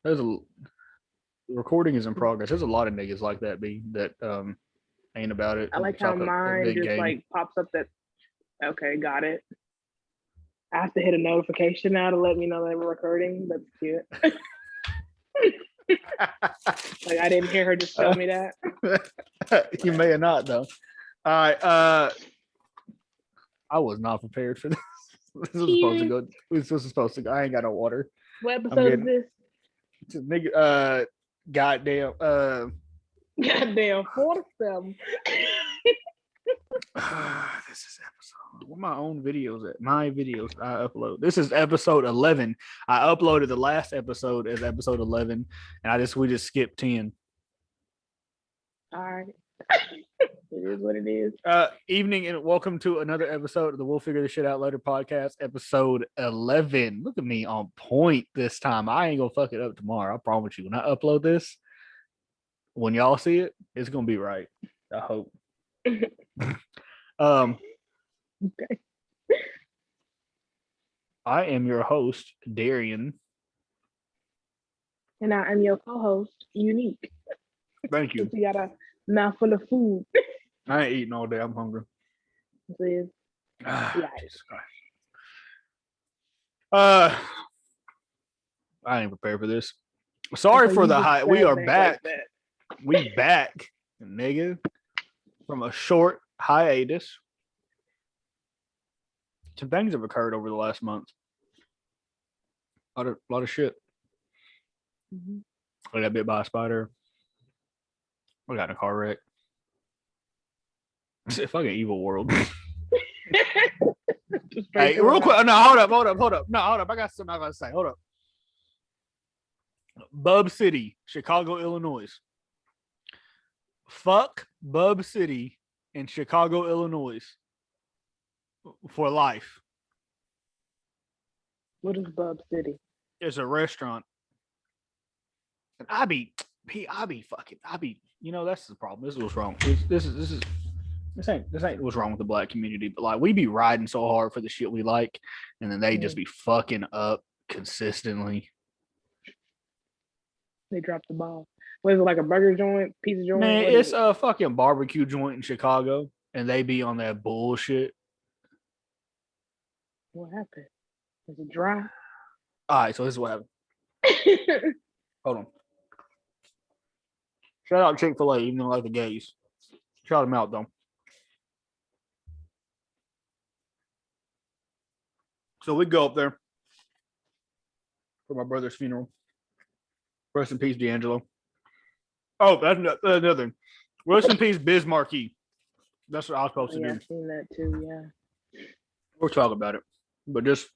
There's a recording is in progress. There's a lot of niggas like that that ain't about it. I like how Talk a mine big just game. like pops up that. Okay, got it. I have to hit a notification now to let me know that we're recording. That's cute. Like I didn't hear her just tell me that. You may have not though. All right. I was not prepared for this. This was supposed to go. This was supposed to go. I ain't got no water. What episode is this? Nigga, goddamn. Goddamn, 47. This is episode. Where my own videos at? My videos I upload. This is episode 11. I uploaded the last episode as episode 11, and we just skipped 10. All right. It is what it is. Evening and welcome to another episode of the We'll Figure This Shit Out Later podcast, episode 11. Look at me on point this time. I ain't gonna fuck it up tomorrow. I promise you. When I upload this, when y'all see it, it's gonna be right. I hope. Okay. I am your host, Darian. And I am your co-host, Unique. Thank you. We got a mouthful of food. I ain't eating all day. I'm hungry. Jesus Christ. I ain't prepared for this. Sorry for the high. We are back. Like we back, nigga, from a short hiatus. Some things have occurred over the last month. A lot of shit. Mm-hmm. I got bit by a spider. I got in a car wreck. It's a fucking evil world. Hey, real quick. No, hold up. No, hold up. I got something I gotta say. Hold up. Bub City, Chicago, Illinois. Fuck Bub City in Chicago, Illinois. For life. What is Bub City? It's a restaurant. And I be, you know, that's the problem. This is what's wrong. This ain't what's wrong with the black community, but like we be riding so hard for the shit we like, and then they just be fucking up consistently. They dropped the ball. What is it, like a burger joint, pizza joint? Man, it's a fucking barbecue joint in Chicago, and they be on that bullshit. What happened? Is it dry? All right, so this is what happened. Hold on. Shout out Chick-fil-A, even though I like the gays. Shout them out, though. So we go up there for my brother's funeral. Rest in peace, D'Angelo. Oh, that's another thing. Rest in peace, Biz Markie. That's what I was supposed to do. I've seen that too, yeah. We'll talk about it. But just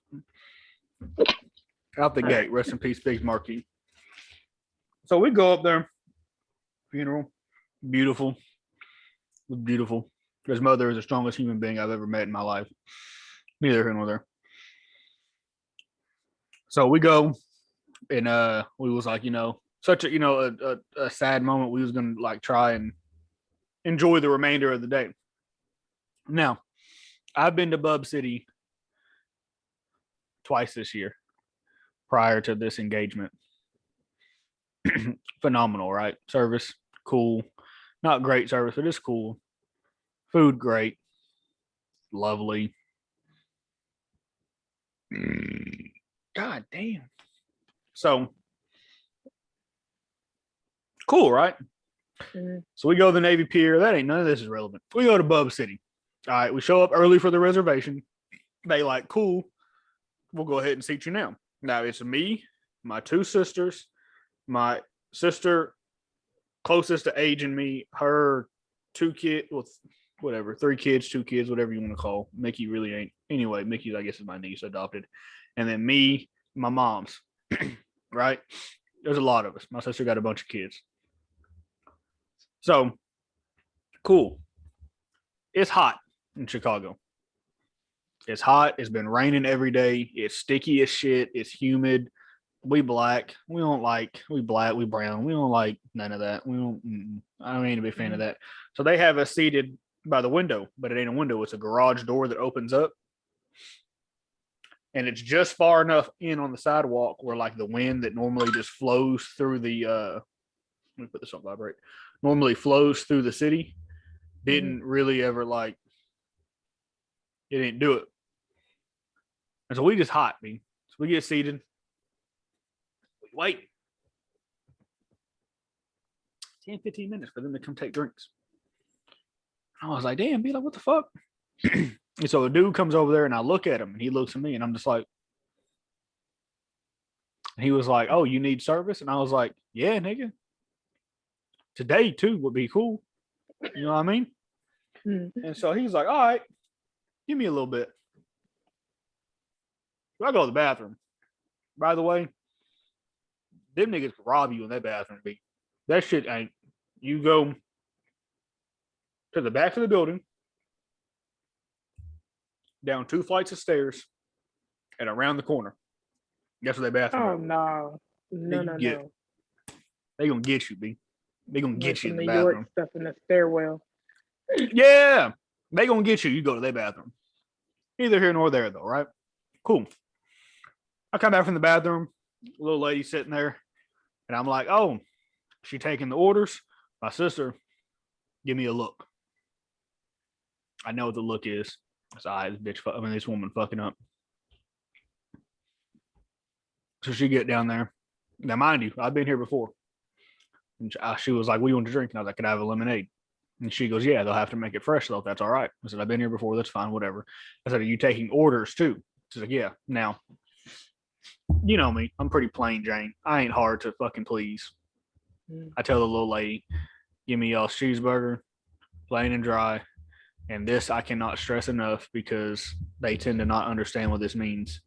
out the gate, rest in peace, Biz Markie. So we go up there. Funeral. Beautiful. Beautiful. His mother is the strongest human being I've ever met in my life. Neither here nor there. So we go, and we was like, you know, such a a sad moment. We was gonna like try and enjoy the remainder of the day. Now, I've been to Bub City twice this year prior to this engagement. Phenomenal, right? Service, cool. Not great service, but it's cool. Food, great. Lovely. God damn. So, cool, right? Mm-hmm. So we go to the Navy Pier. That ain't none of this is relevant. We go to Bub City. All right, we show up early for the reservation. They like, cool. We'll go ahead and seat you now. Now it's me, my two sisters, my sister closest to age in me, her two kids, well, whatever, 3 kids, 2 kids, whatever you want to call. Mickey really ain't. Anyway, Mickey, I guess, is my niece adopted. And then me, my mom's, right? There's a lot of us. My sister got a bunch of kids. So, cool. It's hot in Chicago. It's hot. It's been raining every day. It's sticky as shit. It's humid. We black. We black. We brown. We don't like none of that. I don't ain't a big fan of that. So they have us seated by the window, but it ain't a window. It's a garage door that opens up. and it's just far enough in on the sidewalk where like the wind that normally just flows through the let me put this on vibrate, normally flows through the city, didn't really ever like it didn't do it. And so we just hot, me. So we get seated. We wait 10, 15 minutes for them to come take drinks. I was like, damn, be like, what the fuck? And so a dude comes over there and I look at him and he looks at me and I'm just like, and he was like, oh, you need service? And I was like, yeah, nigga. Today too would be cool. You know what I mean? And so he's like, all right, give me a little bit. So I go to the bathroom. By the way, them niggas could rob you in that bathroom. B. That shit ain't. You go to the back of the building, down 2 flights of stairs, and around the corner. Guess what that bathroom Oh is? no. They gonna get you, B. They gonna get you in the New York bathroom. stuff in the stairwell. Yeah, they gonna get you. You go to their bathroom. Neither here nor there, though, right? Cool. I come back from the bathroom, little lady sitting there, and I'm like, oh, she taking the orders. My sister, give me a look. I know what the look is. It's this woman fucking up. So she get down there. Now, mind you, I've been here before. And she was like, what do you want to drink? And I was like, can I have a lemonade? And she goes, yeah, they'll have to make it fresh, though, if that's all right. I said, I've been here before. That's fine, whatever. I said, are you taking orders, too? She's like, yeah. Now, you know me. I'm pretty plain Jane. I ain't hard to fucking please. I tell the little lady, give me y'all's cheeseburger, plain and dry. And this I cannot stress enough because they tend to not understand what this means.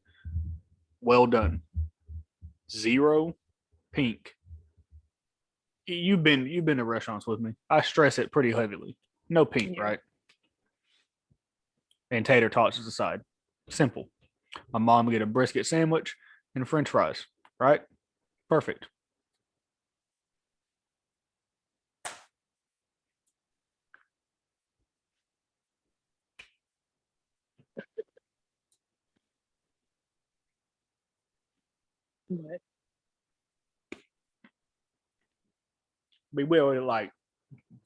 Well done. 0 pink. You've been to restaurants with me. I stress it pretty heavily. No pink, right? And tater tots is the side. Simple. My mom would get a brisket sandwich and French fries, right? Perfect. What? We will at like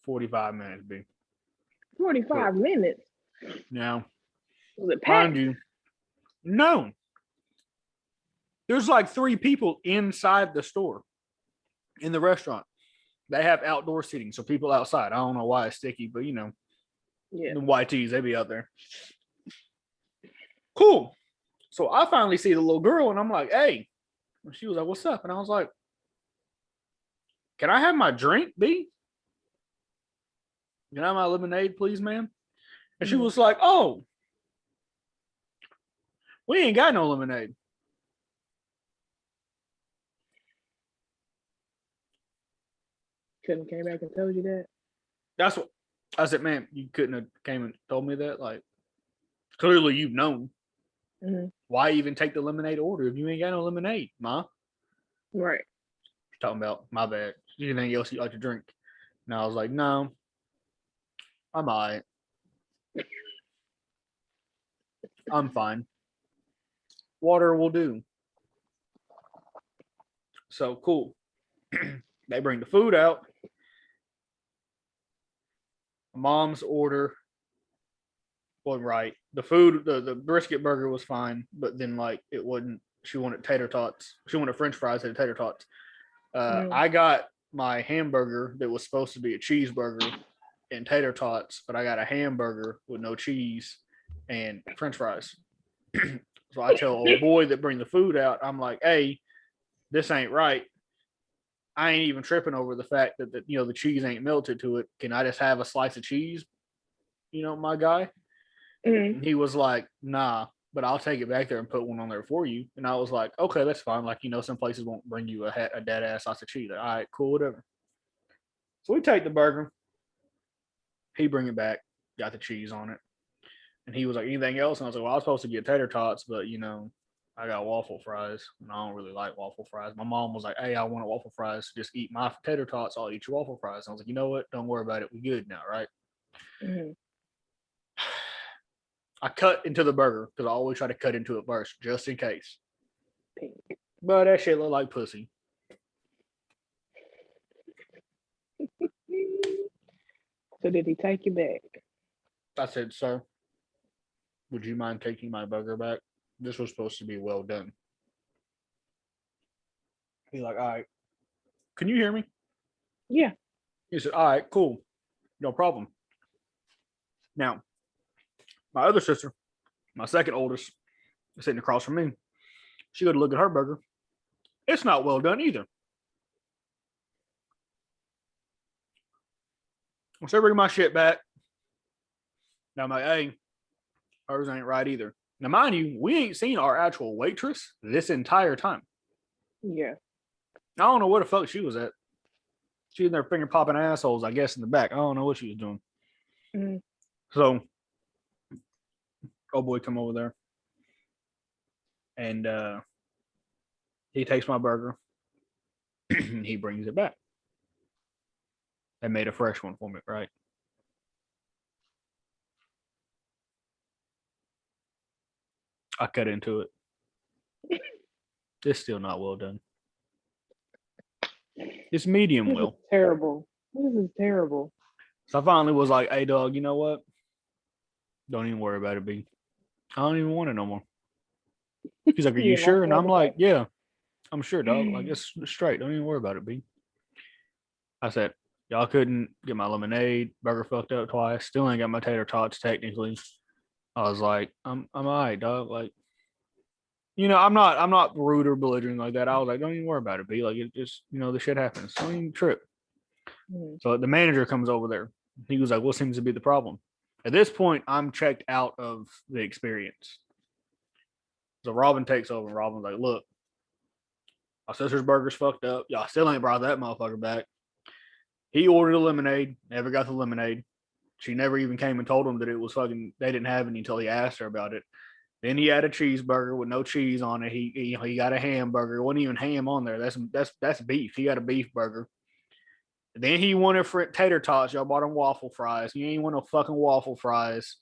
45 minutes, B. 45 minutes. Now, Was it packed? mind you, no. There's like 3 people inside the store in the restaurant. They have outdoor seating, so people outside. I don't know why it's sticky, but you know, Yeah. the YTs, they be out there. Cool. So I finally see the little girl and I'm like, hey. And she was like, what's up? And I was like, can I have my drink, B? Can I have my lemonade, please, ma'am? And she was like, oh, we ain't got no lemonade. Couldn't came back and told you that. That's what I said, man, you couldn't have came and told me that. Like, clearly you've known. Why even take the lemonade order if you ain't got no lemonade, ma? Right. She's talking about, my bad. Anything else you'd like to drink? And I was like, no, I'm all right. I'm fine. Water will do. So cool. They bring the food out. Mom's order wasn't right. The food, the brisket burger was fine, but then like it wasn't. She wanted tater tots. She wanted French fries and tater tots. I got my hamburger that was supposed to be a cheeseburger and tater tots, but I got a hamburger with no cheese and French fries. So I tell old boy that bring the food out, I'm like, hey, this ain't right. I ain't even tripping over the fact that the cheese ain't melted to it. Can I just have a slice of cheese? My guy. And he was like, nah, but I'll take it back there and put one on there for you. And I was like, okay, that's fine. Like, some places won't bring you a dead ass slice of cheese. Like, all right, cool, whatever. So we take the burger. He bring it back, got the cheese on it. And he was like, anything else? And I was like, well, I was supposed to get tater tots, but I got waffle fries, and I don't really like waffle fries. My mom was like, hey, I want waffle fries. Just eat my tater tots. I'll eat your waffle fries. And I was like, you know what? Don't worry about it. We good now, right? I cut into the burger because I always try to cut into it first, just in case. Pink. But that shit looked like pussy. So did he take you back? I said, sir, would you mind taking my burger back? This was supposed to be well done. He's like, all right. Can you hear me? Yeah. He said, all right, cool. No problem. Now, my other sister, my second oldest, sitting across from me, she go to look at her burger. It's not well done either. So I bring my shit back. Now I'm like, hey, hers ain't right either. Now, mind you, we ain't seen our actual waitress this entire time. Yeah. I don't know where the fuck she was at. She in there finger popping assholes, I guess, in the back. I don't know what she was doing. Mm-hmm. So, old boy come over there. And he takes my burger. He brings it back. They made a fresh one for me, right? I cut into it. It's still not well done. It's medium well. Terrible. This is terrible. So I finally was like, hey, dog, you know what? Don't even worry about it, B. I don't even want it no more. He's like, are you sure? And I'm like, yeah, I'm sure, dog. Like, it's straight. Don't even worry about it, B. I said, y'all couldn't get my lemonade. Burger fucked up twice. Still ain't got my tater tots, technically. I was like, I'm all right, dog. Like, you know, I'm not rude or belligerent like that. I was like, don't even worry about it, B. Like, it just, you know, the shit happens. Don't even trip. Mm-hmm. So the manager comes over there. He was like, what seems to be the problem? At this point, I'm checked out of the experience. So Robin takes over, and Robin's like, look, my sister's burger's fucked up. Y'all still ain't brought that motherfucker back. He ordered a lemonade, never got the lemonade. She never even came and told him that it was fucking, they didn't have any until he asked her about it. Then he had a cheeseburger with no cheese on it. He got a hamburger. It wasn't even ham on there. That's beef. He got a beef burger. Then he wanted tater tots. Y'all bought him waffle fries. He ain't want no fucking waffle fries.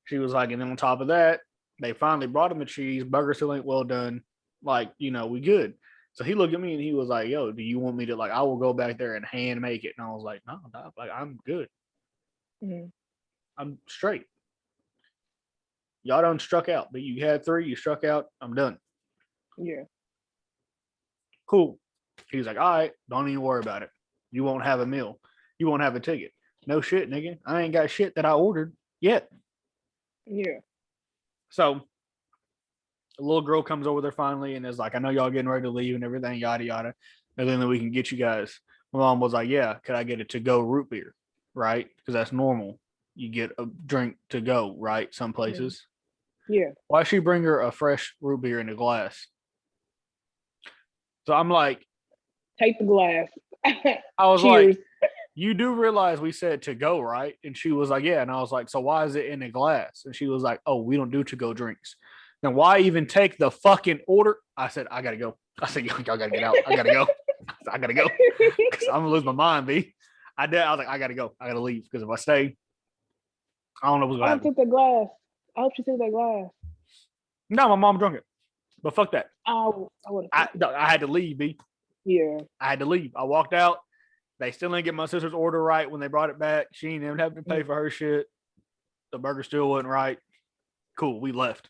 She was like, and then on top of that, they finally brought him the cheese. Burger still ain't well done. Like, you know, we good. So he looked at me and he was like, yo, do you want me to, like, I will go back there and hand make it. And I was like, no, like, I'm good. Mm-hmm. I'm straight. Y'all done struck out, but you had 3, you struck out. I'm done. Yeah. Cool. He's like, all right, don't even worry about it. You won't have a meal. You won't have a ticket. No shit, nigga. I ain't got shit that I ordered yet. Yeah. So the little girl comes over there finally and is like, I know y'all getting ready to leave and everything, yada, yada. And then we can get you guys. My mom was like, yeah, could I get a to-go root beer? Right? Because that's normal. You get a drink to go, right? Some places. Yeah. Why she bring her a fresh root beer in a glass? So I'm like, take the glass. I was Cheers. like, you do realize we said to go, right? And she was like, yeah. And I was like, so why is it in a glass? And she was like, oh, we don't do to go drinks. Then why even take the fucking order? I said, I gotta go. I said, y'all gotta get out. I gotta go. I gotta go. Because I'm gonna lose my mind, B. I was like, I gotta go. I gotta leave. Because if I stay, I don't know what's gonna happen. Took the glass. I hope she took that glass. No, my mom drunk it. But fuck that. I had to leave, B. Yeah. I had to leave. I walked out. They still didn't get my sister's order right when they brought it back. She didn't even have to pay for her shit. The burger still wasn't right. Cool, we left.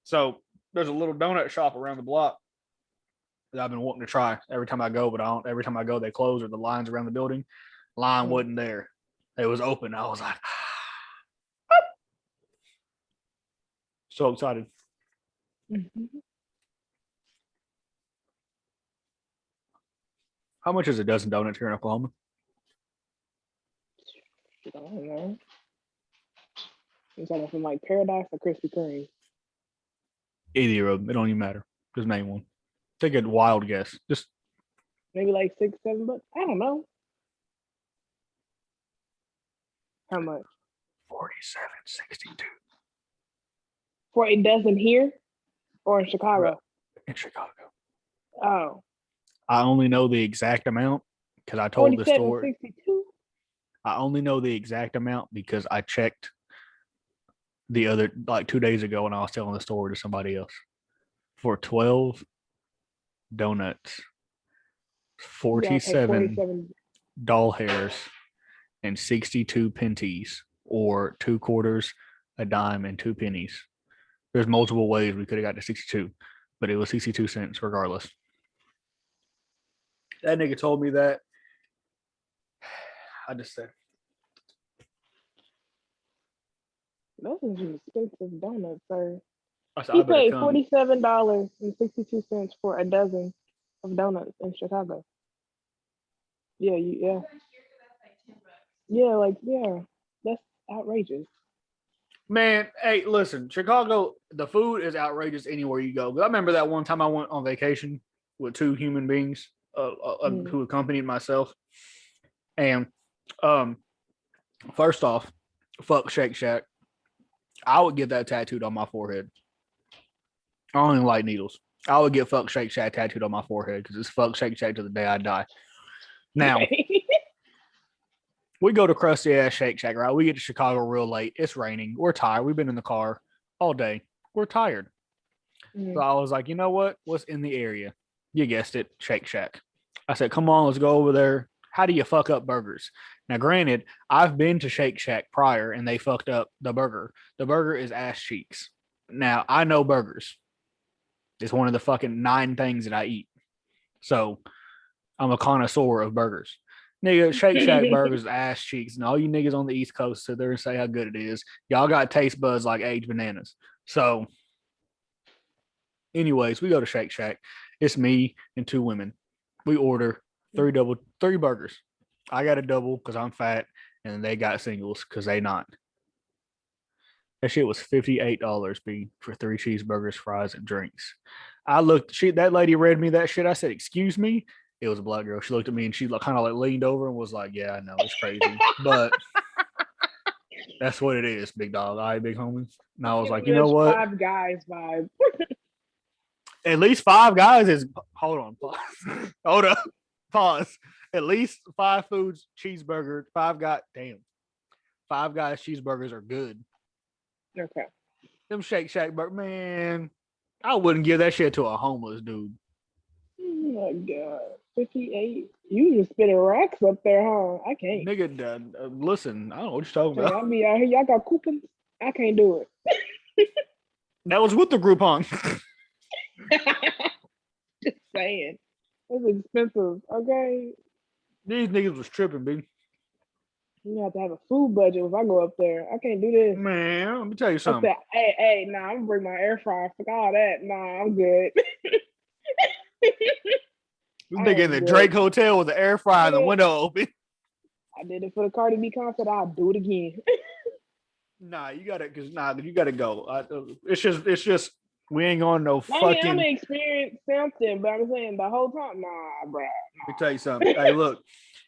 So there's a little donut shop around the block that I've been wanting to try every time I go, but I don't. Every time I go, they close or the lines around the building. Line wasn't there. It was open. I was like, so excited. Mm-hmm. How much is a dozen donuts here in Oklahoma? I don't know. You're talking from like Paradise or Krispy Kreme? Either of them. It don't even matter. Just name one. Take a wild guess. Just maybe like $6, $7. I don't know. How much? $47.62. For a dozen here or in Chicago? In Chicago. Oh. I only know the exact amount because I told the store. 47.62? I only know the exact amount because I checked the other, like 2 days ago, when I was telling the story to somebody else, for 12 donuts, You gotta pay 47 $47. doll hairs, and 62 pennies, or 2 quarters, a dime, and 2 pennies. There's multiple ways we could have got to 62, but it was 62 cents regardless. That nigga told me that. I just said, Those are some expensive donuts, sir. I said, He I better paid come. $47.62 for a dozen of donuts in Chicago. Yeah. That's outrageous. Man, hey, listen, Chicago, the food is outrageous anywhere you go. I remember that one time I went on vacation with 2 human beings who accompanied myself. And first off, fuck Shake Shack. I would get that tattooed on my forehead. I don't even like needles. I would get fuck Shake Shack tattooed on my forehead because it's fuck Shake Shack to the day I die. Now, we go to crusty ass Shake Shack, right? We get to Chicago real late. It's raining. We're tired. We've been in the car all day. We're tired. So I was like, you know what? What's in the area? You guessed it, Shake Shack. I said, come on, let's go over there. How do you fuck up burgers? Now, granted, I've been to Shake Shack prior and they fucked up the burger. The burger is ass cheeks. Now, I know burgers. It's one of the fucking 9 things that I eat. So I'm a connoisseur of burgers. Nigga, Shake Shack burgers, ass cheeks, and all you niggas on the East Coast sit there and say how good it is. Y'all got taste buds like aged bananas. So, anyways, we go to Shake Shack. It's me and 2 women. We order 3 burgers. I got a double because I'm fat, and they got singles because they not. That shit was $58 for 3 cheeseburgers, fries, and drinks. I looked. That lady read me that shit. I said, "Excuse me." It was a black girl. She looked at me and she kind of like leaned over and was like, "Yeah, I know it's crazy, but that's what it is, big dog. All right, big homie." And I was like, you know what? Five Guys vibe. At least 5 guys is. Hold on, pause. Hold up, pause. At least 5 foods cheeseburger. 5 guys. Damn, 5 guys cheeseburgers are good. Okay. Them Shake Shack burger, man. I wouldn't give that shit to a homeless dude. Oh my God. 58. You just spitting racks up there, huh? I can't. Nigga, listen, I don't know what you're talking about. I be out here. Y'all got coupons? I can't do it. That was with the Groupon. Just saying. It's expensive, okay? These niggas was tripping, baby. You have to have a food budget if I go up there. I can't do this. Man, let me tell you something. I said, hey, nah, I'm gonna bring my air fryer. Fuck all that. Nah, I'm good. This nigga in the Drake Hotel with the air fryer and the window open. I did it for the Cardi B concert. I'll do it again. You gotta go. It's just we ain't going no fucking. I'm gonna experience something, but I'm saying the whole time, nah, bro. Let me tell you something. Hey, look,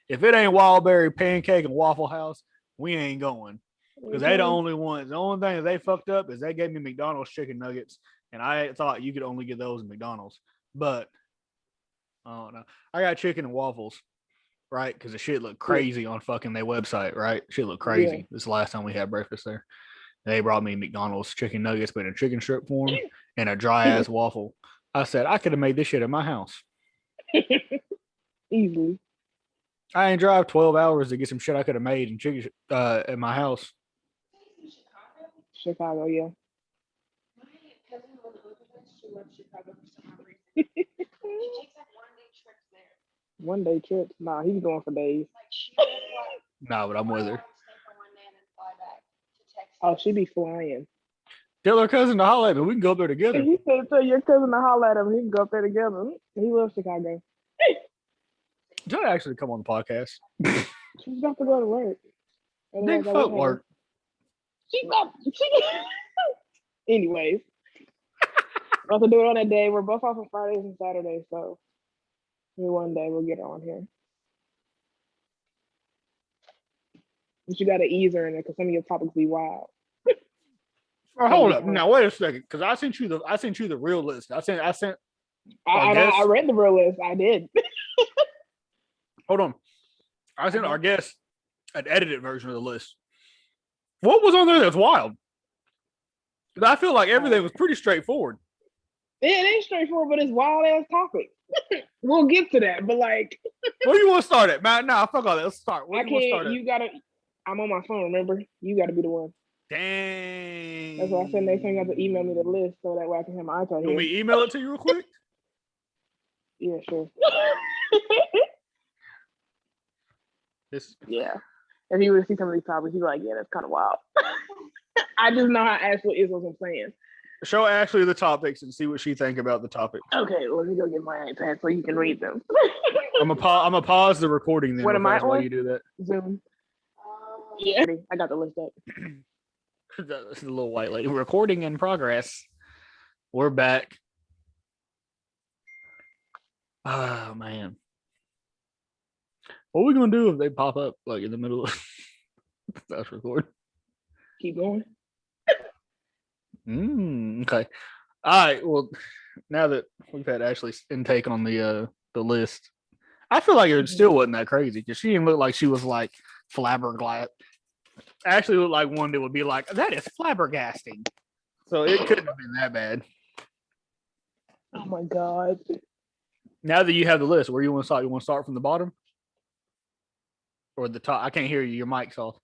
if it ain't Wildberry Pancake and Waffle House, we ain't going because they the only ones. The only thing that they fucked up is they gave me McDonald's chicken nuggets, and I thought you could only get those in McDonald's, but I don't know. I got chicken and waffles, right? Because the shit looked crazy on fucking their website, right? Shit looked crazy. Yeah. This is the last time we had breakfast there. They brought me McDonald's chicken nuggets, but in a chicken strip form and a dry ass waffle. I said I could have made this shit at my house. Easily. I ain't drive 12 hours to get some shit I could have made in chicken at my house. Chicago, yeah. My cousin on the other side, she loves Chicago for some odd reason. She takes like 1-day trips there. 1-day trips? Nah, he's going for days. Like she would like, nah, but I'm with her. Stay for 1 day and then fly back to Texas. Oh, she be flying. Tell her cousin to holler at me. We can go up there together. He said, tell your cousin to holler at him. He can go up there together. He loves Chicago. Tell her actually come on the podcast. She's about to go to work. Big fuck work. Anyways. About to do it on that day. We're both off on Fridays and Saturdays, so maybe one day we'll get her on here. But you got to ease her in it because some of your topics be wild. Oh, hold up. Now wait a second, because I sent you the real list. I read the real list. I did. Hold on. I sent our guest an edited version of the list. What was on there that's wild? But I feel like everything was pretty straightforward. It ain't straightforward, but it's wild ass topic. We'll get to that, but like, Where do you want to start at, man? Nah, fuck all that. Let's start. Where I do you want to can't. start at? You gotta. I'm on my phone. Remember, you gotta be the one. Dang. That's why I said next time you have to email me the list so that way I can have my iPad You here. want me to email it to you real quick? Yeah, sure. Yeah. If you were to see some of these topics, you'd be like, yeah, that's kind of wild. I just know how Ashley is what I'm saying. Show Ashley the topics and see what she think about the topic. Okay, let me go get my iPad so you can read them. I'm gonna pause the recording then. What am I while on? you do that. Zoom. Yeah, I got the list up. That's the little white lady. Recording in progress. We're back. Oh man. What are we gonna do if they pop up like in the middle of us record? Keep going. Okay. All right. Well, now that we've had Ashley's intake on the list, I feel like it still wasn't that crazy because she didn't look like she was like flabbergasted. Ashley looked like one that would be like, that is flabbergasting. So it couldn't have been that bad. Oh my god. Now that you have the list, where you want to start? You want to start from the bottom or the top? I can't hear you. Your mic's off.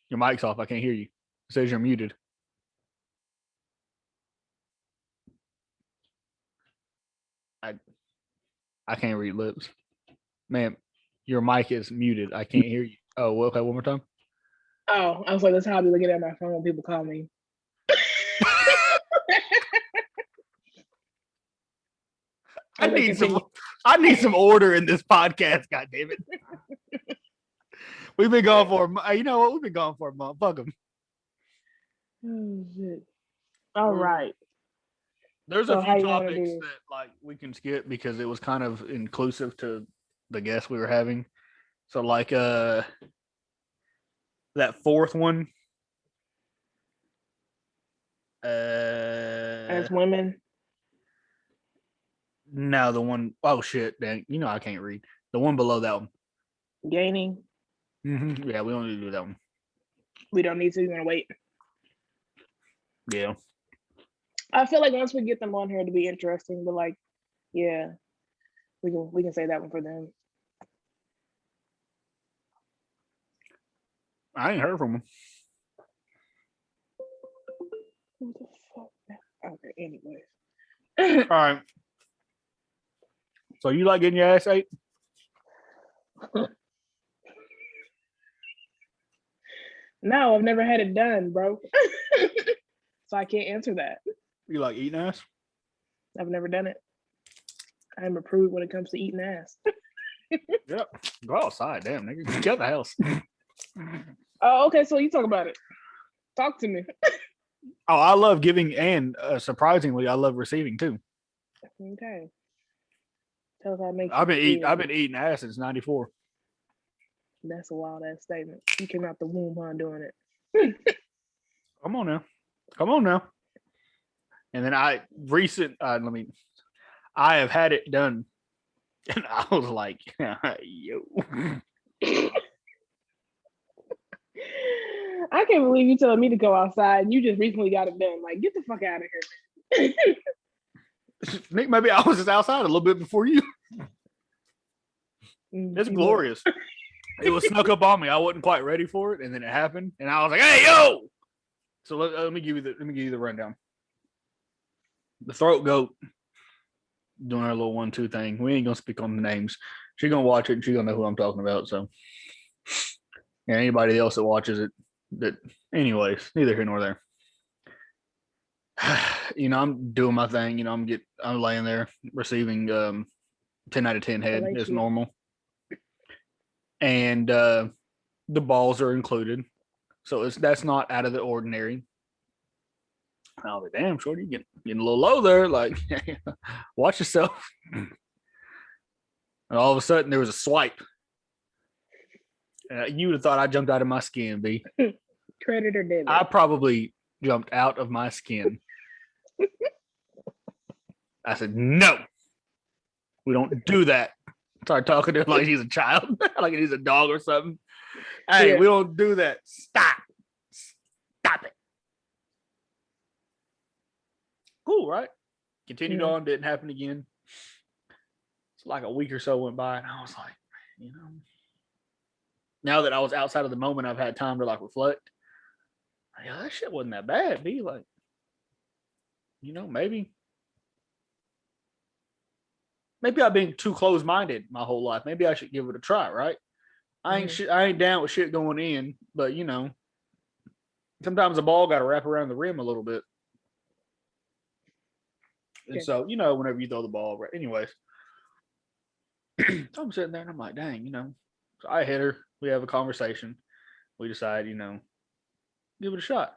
Your mic's off. I can't hear you. It says you're muted. I can't read lips. Ma'am, your mic is muted. I can't hear you. Oh, well, okay, one more time. Oh, I was like, that's how I be looking at my phone when people call me. I need some order in this podcast, God damn it. We've been going for you know what? We've been going for a month. Fuck them. Oh shit. All right. There's So a how few you wanna topics do? that like we can skip because it was kind of inclusive to the guests we were having. So like that fourth one. As women. No, the one oh shit, dang, you know I can't read. The one below that one. Gaining. Yeah, we don't need to do that one. We don't need to. We're gonna wait. Yeah. I feel like once we get them on here to be interesting, but like, yeah, we can say that one for them. I ain't heard from him. What the fuck? Okay, anyways. All right. So you like getting your ass ate? No, I've never had it done, bro. So I can't answer that. You like eating ass? I've never done it. I'm a prude when it comes to eating ass. Yep. Go outside, damn nigga. Get out the house. Oh, okay. So you talk about it. Talk to me. Oh, I love giving and surprisingly, I love receiving too. Okay. Tell us how it makes I've you been feel. eating ass since '94. That's a wild ass statement. You came out the womb while doing it. Come on now. And then I have had it done, and I was like, yo. I can't believe you telling me to go outside and you just recently got it done. Like, get the fuck out of here. Nick, maybe I was just outside a little bit before you. It's glorious. It was snuck up on me. I wasn't quite ready for it, and then it happened, and I was like, "Hey, yo!" So let me give you the rundown. The throat goat doing our little 1-2 thing. We ain't gonna speak on the names. She's gonna watch it, and she's gonna know who I'm talking about. So, and anybody else that watches it, anyways, neither here nor there. You know, I'm doing my thing. You know, I'm laying there receiving 10 out of 10 head as normal. And the balls are included. So that's not out of the ordinary. I was like, damn, shorty, getting a little low there. Like, watch yourself. And all of a sudden, there was a swipe. You would have thought I jumped out of my skin, B. Credit or debit? I probably jumped out of my skin. I said, no, we don't do that. Started talking to her like she's a child, like he's a dog or something. Hey, we don't do that. Stop. Cool, right? Continued Mhm. on, didn't happen again. It's like a week or so went by, and I was like, you know, now that I was outside of the moment, I've had time to like reflect. Yeah, that shit wasn't that bad. Be like, you know, maybe I've been too close minded my whole life. Maybe I should give it a try, right? I ain't down with shit going in, but you know, sometimes the ball got to wrap around the rim a little bit. And Okay. so, you know, whenever you throw the ball, right? Anyways, so I'm sitting there and I'm like, dang, you know, so I hit her. We have a conversation. We decide, you know, give it a shot.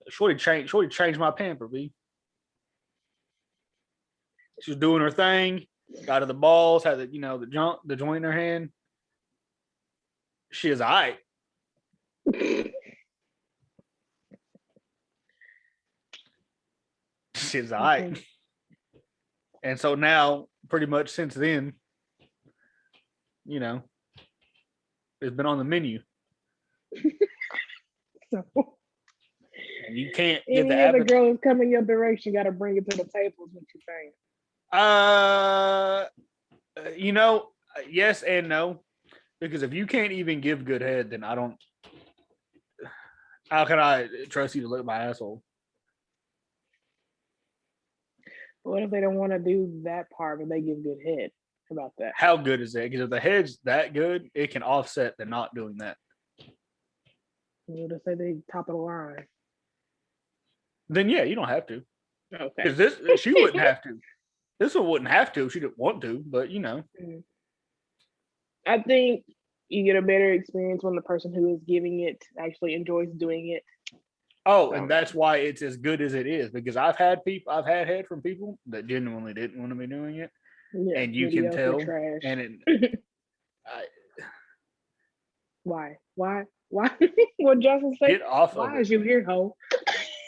Shorty changed my pamper, B. She was doing her thing, got to the balls, had the, you know, the joint in her hand. She is all right. She's all right. Okay. And so now, pretty much since then, you know, it's been on the menu. So And you can't get the any other appetite. girl is coming your direction, got to bring it to the table. Is what you're saying? You know, yes and no. Because if you can't even give good head, then I don't. How can I trust you to lick my asshole? What if they don't want to do that part, but they give good head? How about that? How good is that? Because if the head's that good, it can offset the not doing that. You know, to say they top of the line. Then yeah, you don't have to. Okay. Because this, she wouldn't have to. This one wouldn't have to if she didn't want to. But you know, I think you get a better experience when the person who is giving it actually enjoys doing it. oh, and that's why it's as good as it is. Because I've had head from people that genuinely didn't want to be doing it, Yeah, and you can tell. trash. And Why? What Justin say? get off of Why it. is you here, ho?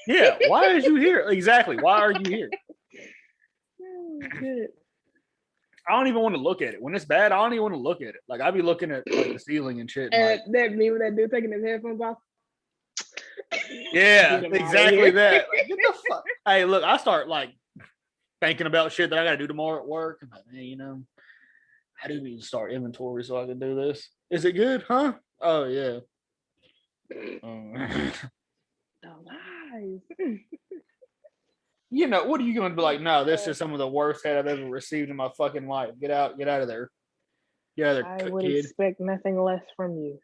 Yeah, why is you here? Exactly. Why are you here? Oh, shit. I don't even want to look at it. When it's bad, I don't even want to look at it. Like I be looking at like the ceiling and shit. And And like, that me with that dude taking his headphones off. yeah, Get him outta exactly here. that. Like, get the fuck. Hey, look, I start like thinking about shit that I got to do tomorrow at work. I'm like, hey, you know, I do need to start inventory so I can do this. Is it good? Huh? Oh yeah. The lies. You know, what are you going to be like? No, this is some of the worst head I've ever received in my fucking life. Get out of there. Get out of I there, would kid. expect nothing less from you.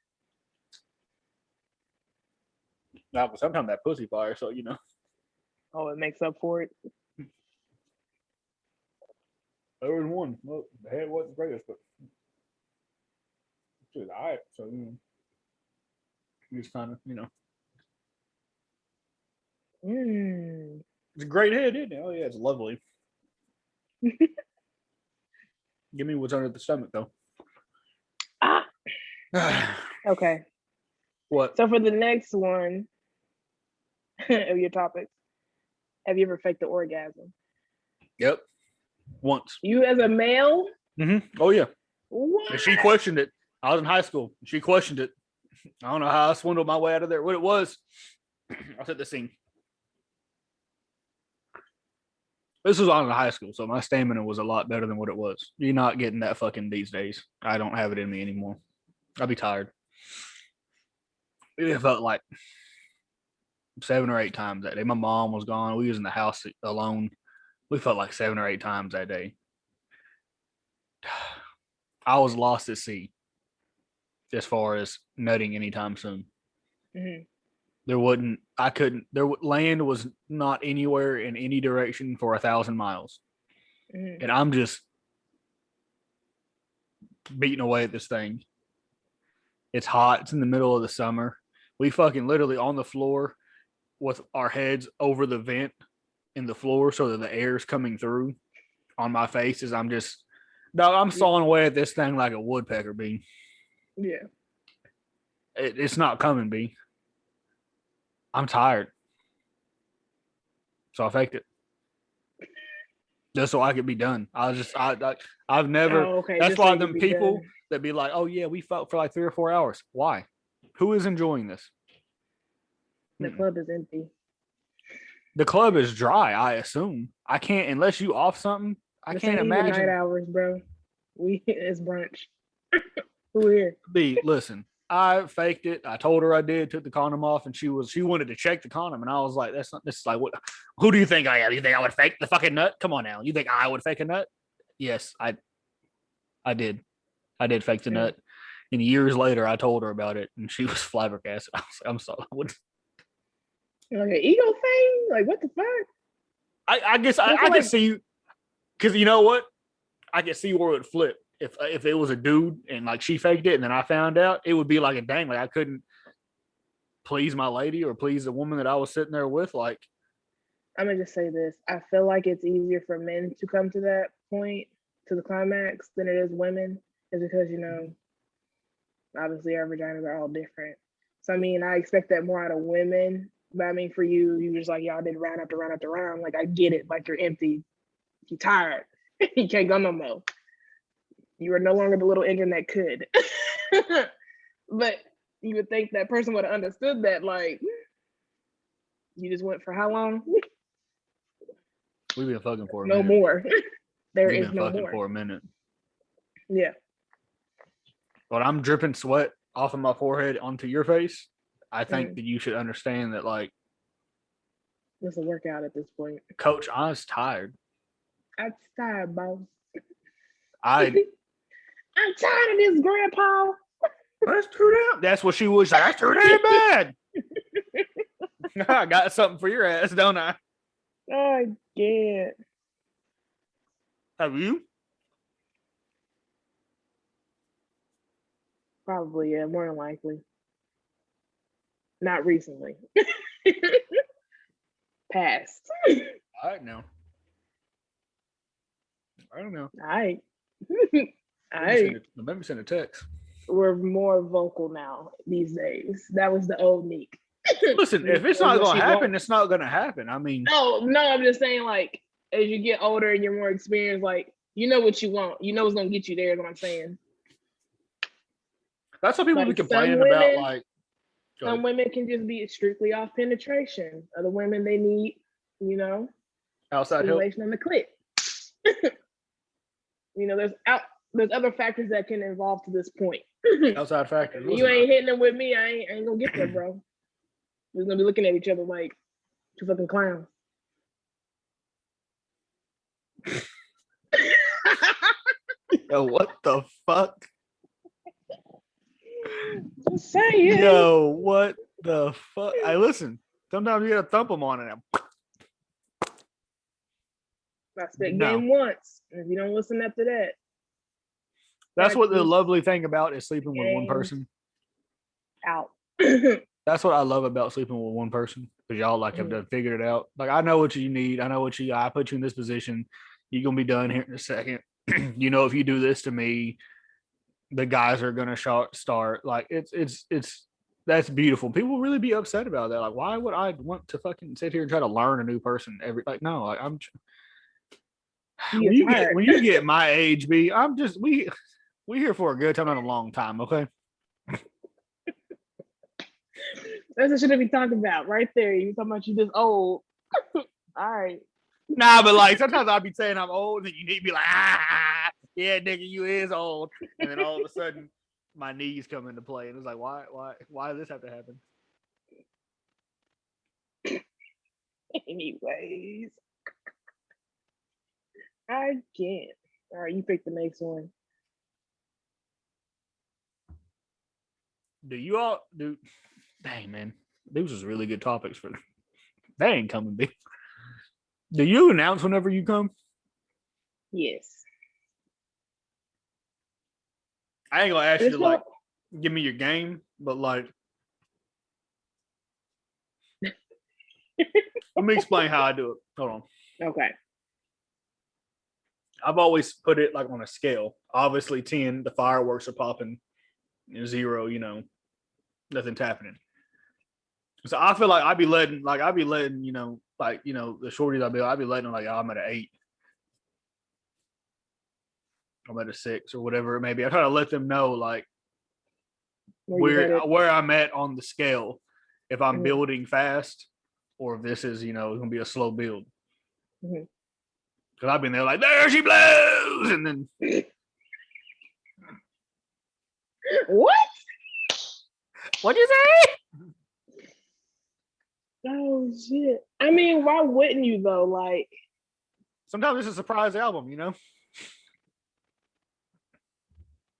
No, but sometimes that pussy fire, so you know. Oh, it makes up for it. There was one. Well, the head wasn't the greatest, but it was all right. So, you know, it's kind of, you know, it's a great head, isn't it? Oh, yeah, it's lovely. Give me what's under the stomach, though. Okay. What? So for the next one of your topics, have you ever faked the orgasm? Yep. Once. You as a male? Mm-hmm. Oh, yeah. What? And she questioned it. I was in high school. She questioned it. I don't know how I swindled my way out of there. What it was, I'll set the scene. This was on in high school, so my stamina was a lot better than what it was. You're not getting that fucking these days. I don't have it in me anymore. I'll be tired. It felt like 7 or 8 times that day. My mom was gone. We was in the house alone. We felt like 7 or 8 times that day. I was lost at sea as far as nutting anytime soon. Mm-hmm. Land was not anywhere in any direction for 1,000 miles. Mm-hmm. And I'm just beating away at this thing. It's hot. It's in the middle of the summer. We fucking literally on the floor with our heads over the vent in the floor so that the air is coming through on my face as I'm sawing away at this thing like a woodpecker, B. Yeah. It's not coming, B. I'm tired. So I faked it. Just so I could be done. I've never. Oh, okay. That's Just so why you them could be people done. that be like, oh yeah, we fought for like 3 or 4 hours. Why? Who is enjoying this? The club is empty. The club is dry, I assume. I can't unless you off something. I This can't ain't even night imagine. hours, bro. It's brunch. Who here? B, listen, I faked it. I told her I did, took the condom off, and she wanted to check the condom. And I was like, that's not this is like what who do you think I am? You think I would fake the fucking nut? Come on now. You think I would fake a nut? Yes, I did. I did fake the Yeah. nut. And years later I told her about it and she was flabbergasted. I was like, I'm sorry. Like an ego thing? Like what the fuck? I guess I I feel can like- see because you know what? I can see where it would flip. If it was a dude and like she faked it and then I found out, it would be like a dang, like I couldn't please my lady or please the woman that I was sitting there with. Like, I'm gonna just say this. I feel like it's easier for men to come to that point, to the climax, than it is women. Is because, you know, obviously our vaginas are all different. So I mean, I expect that more out of women. But I mean, for you, you just like, y'all did round after round after round. Like I get it. Like you're empty, you're tired, you can't go no more. You are no longer the little engine that could. But you would think that person would have understood that. Like, you just went for how long? we've been fucking for a No minute. more. There We've is been no fucking more. for a minute. Yeah. But I'm dripping sweat off of my forehead onto your face. I think that you should understand that, like, It's a workout at this point. Coach, I was tired. I'm tired, boss. I I'm tired of this, Grandpa. that's too damn. That's what she was like. That's too damn bad. I got something for your ass, don't I? I can't. Have you? Probably, yeah, more than likely. Not recently. Past. All right, now. I don't know. All Let me send a text. We're more vocal now these days. That was the old Nick. Listen, if it's not going to happen, it's not going to happen. I mean, no, I'm just saying, like, as you get older and you're more experienced, like, you know what you want. You know what's going to get you there, is what I'm saying. that's what people Like, be complaining some about. women- Like, Some women can just be strictly off penetration. Other women, they need, you know, outside help. stimulation on the clit. You know, there's other factors that can involve to this point. Outside factors. You ain't hitting them with me, I ain't gonna get there, bro. We're gonna be looking at each other like two fucking clowns. Yo, what the fuck? Just saying. Yo, what the fuck? I listen. Sometimes you gotta thump them on it. I spit No. game once. If you don't listen after that, That's what the practice. lovely thing about is sleeping with one Game. person. out. That's what I love about sleeping with one person because y'all like have done figured it out. Like I know what you need. I know what I put you in this position. You're gonna be done here in a second. You know, if you do this to me, the guys are gonna start. Like it's that's beautiful. People really be upset about that. Like, why would I want to fucking sit here and try to learn a new person every? Like, no, like I'm. You When you get my age, B, I'm just we here for a good time, not a long time. Okay. That's the shit that we talking about right there. You talking about you just old. All right. Nah, but like sometimes I'll be saying I'm old, and you need to be like, yeah, nigga, you is old. And then all of a sudden, my knees come into play, and it's like, why does this have to happen? Anyways, I can't. All right, you pick the next one. Do you all do? Dang, man, these was really good topics for. They ain't coming, B. Do you announce whenever you come? Yes. I ain't gonna ask you It's to like give me your game, but like, let me explain how I do it. Hold on. Okay. I've always put it like on a scale. Obviously, 10, the fireworks are popping. 0, you know, nothing's happening. So I feel like I'd be letting, you know, like, you know, the shorties I'd be letting them like, oh, I'm at an 8. I'm at a 6 or whatever it may be. I try to let them know like where I'm at on the scale. If I'm building fast, or if this is, gonna be a slow build. Mhm. Because I've been there like, there she blows, and then What? what'd you say? Oh shit. I mean, why wouldn't you though? Like, Sometimes it's a surprise album, I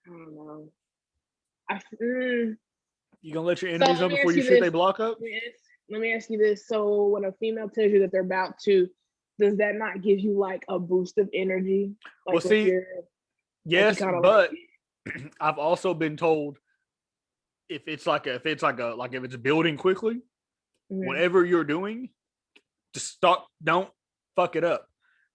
don't know. You gonna let your So enemies know let me before ask you you shoot this. they block up? Let me ask you this. So when a female tells you that they're about to, does that not give you like a boost of energy? Like Well, see, yes, kinda but I've also been told if it's building quickly, Mhm. whatever you're doing, just stop, don't fuck it up.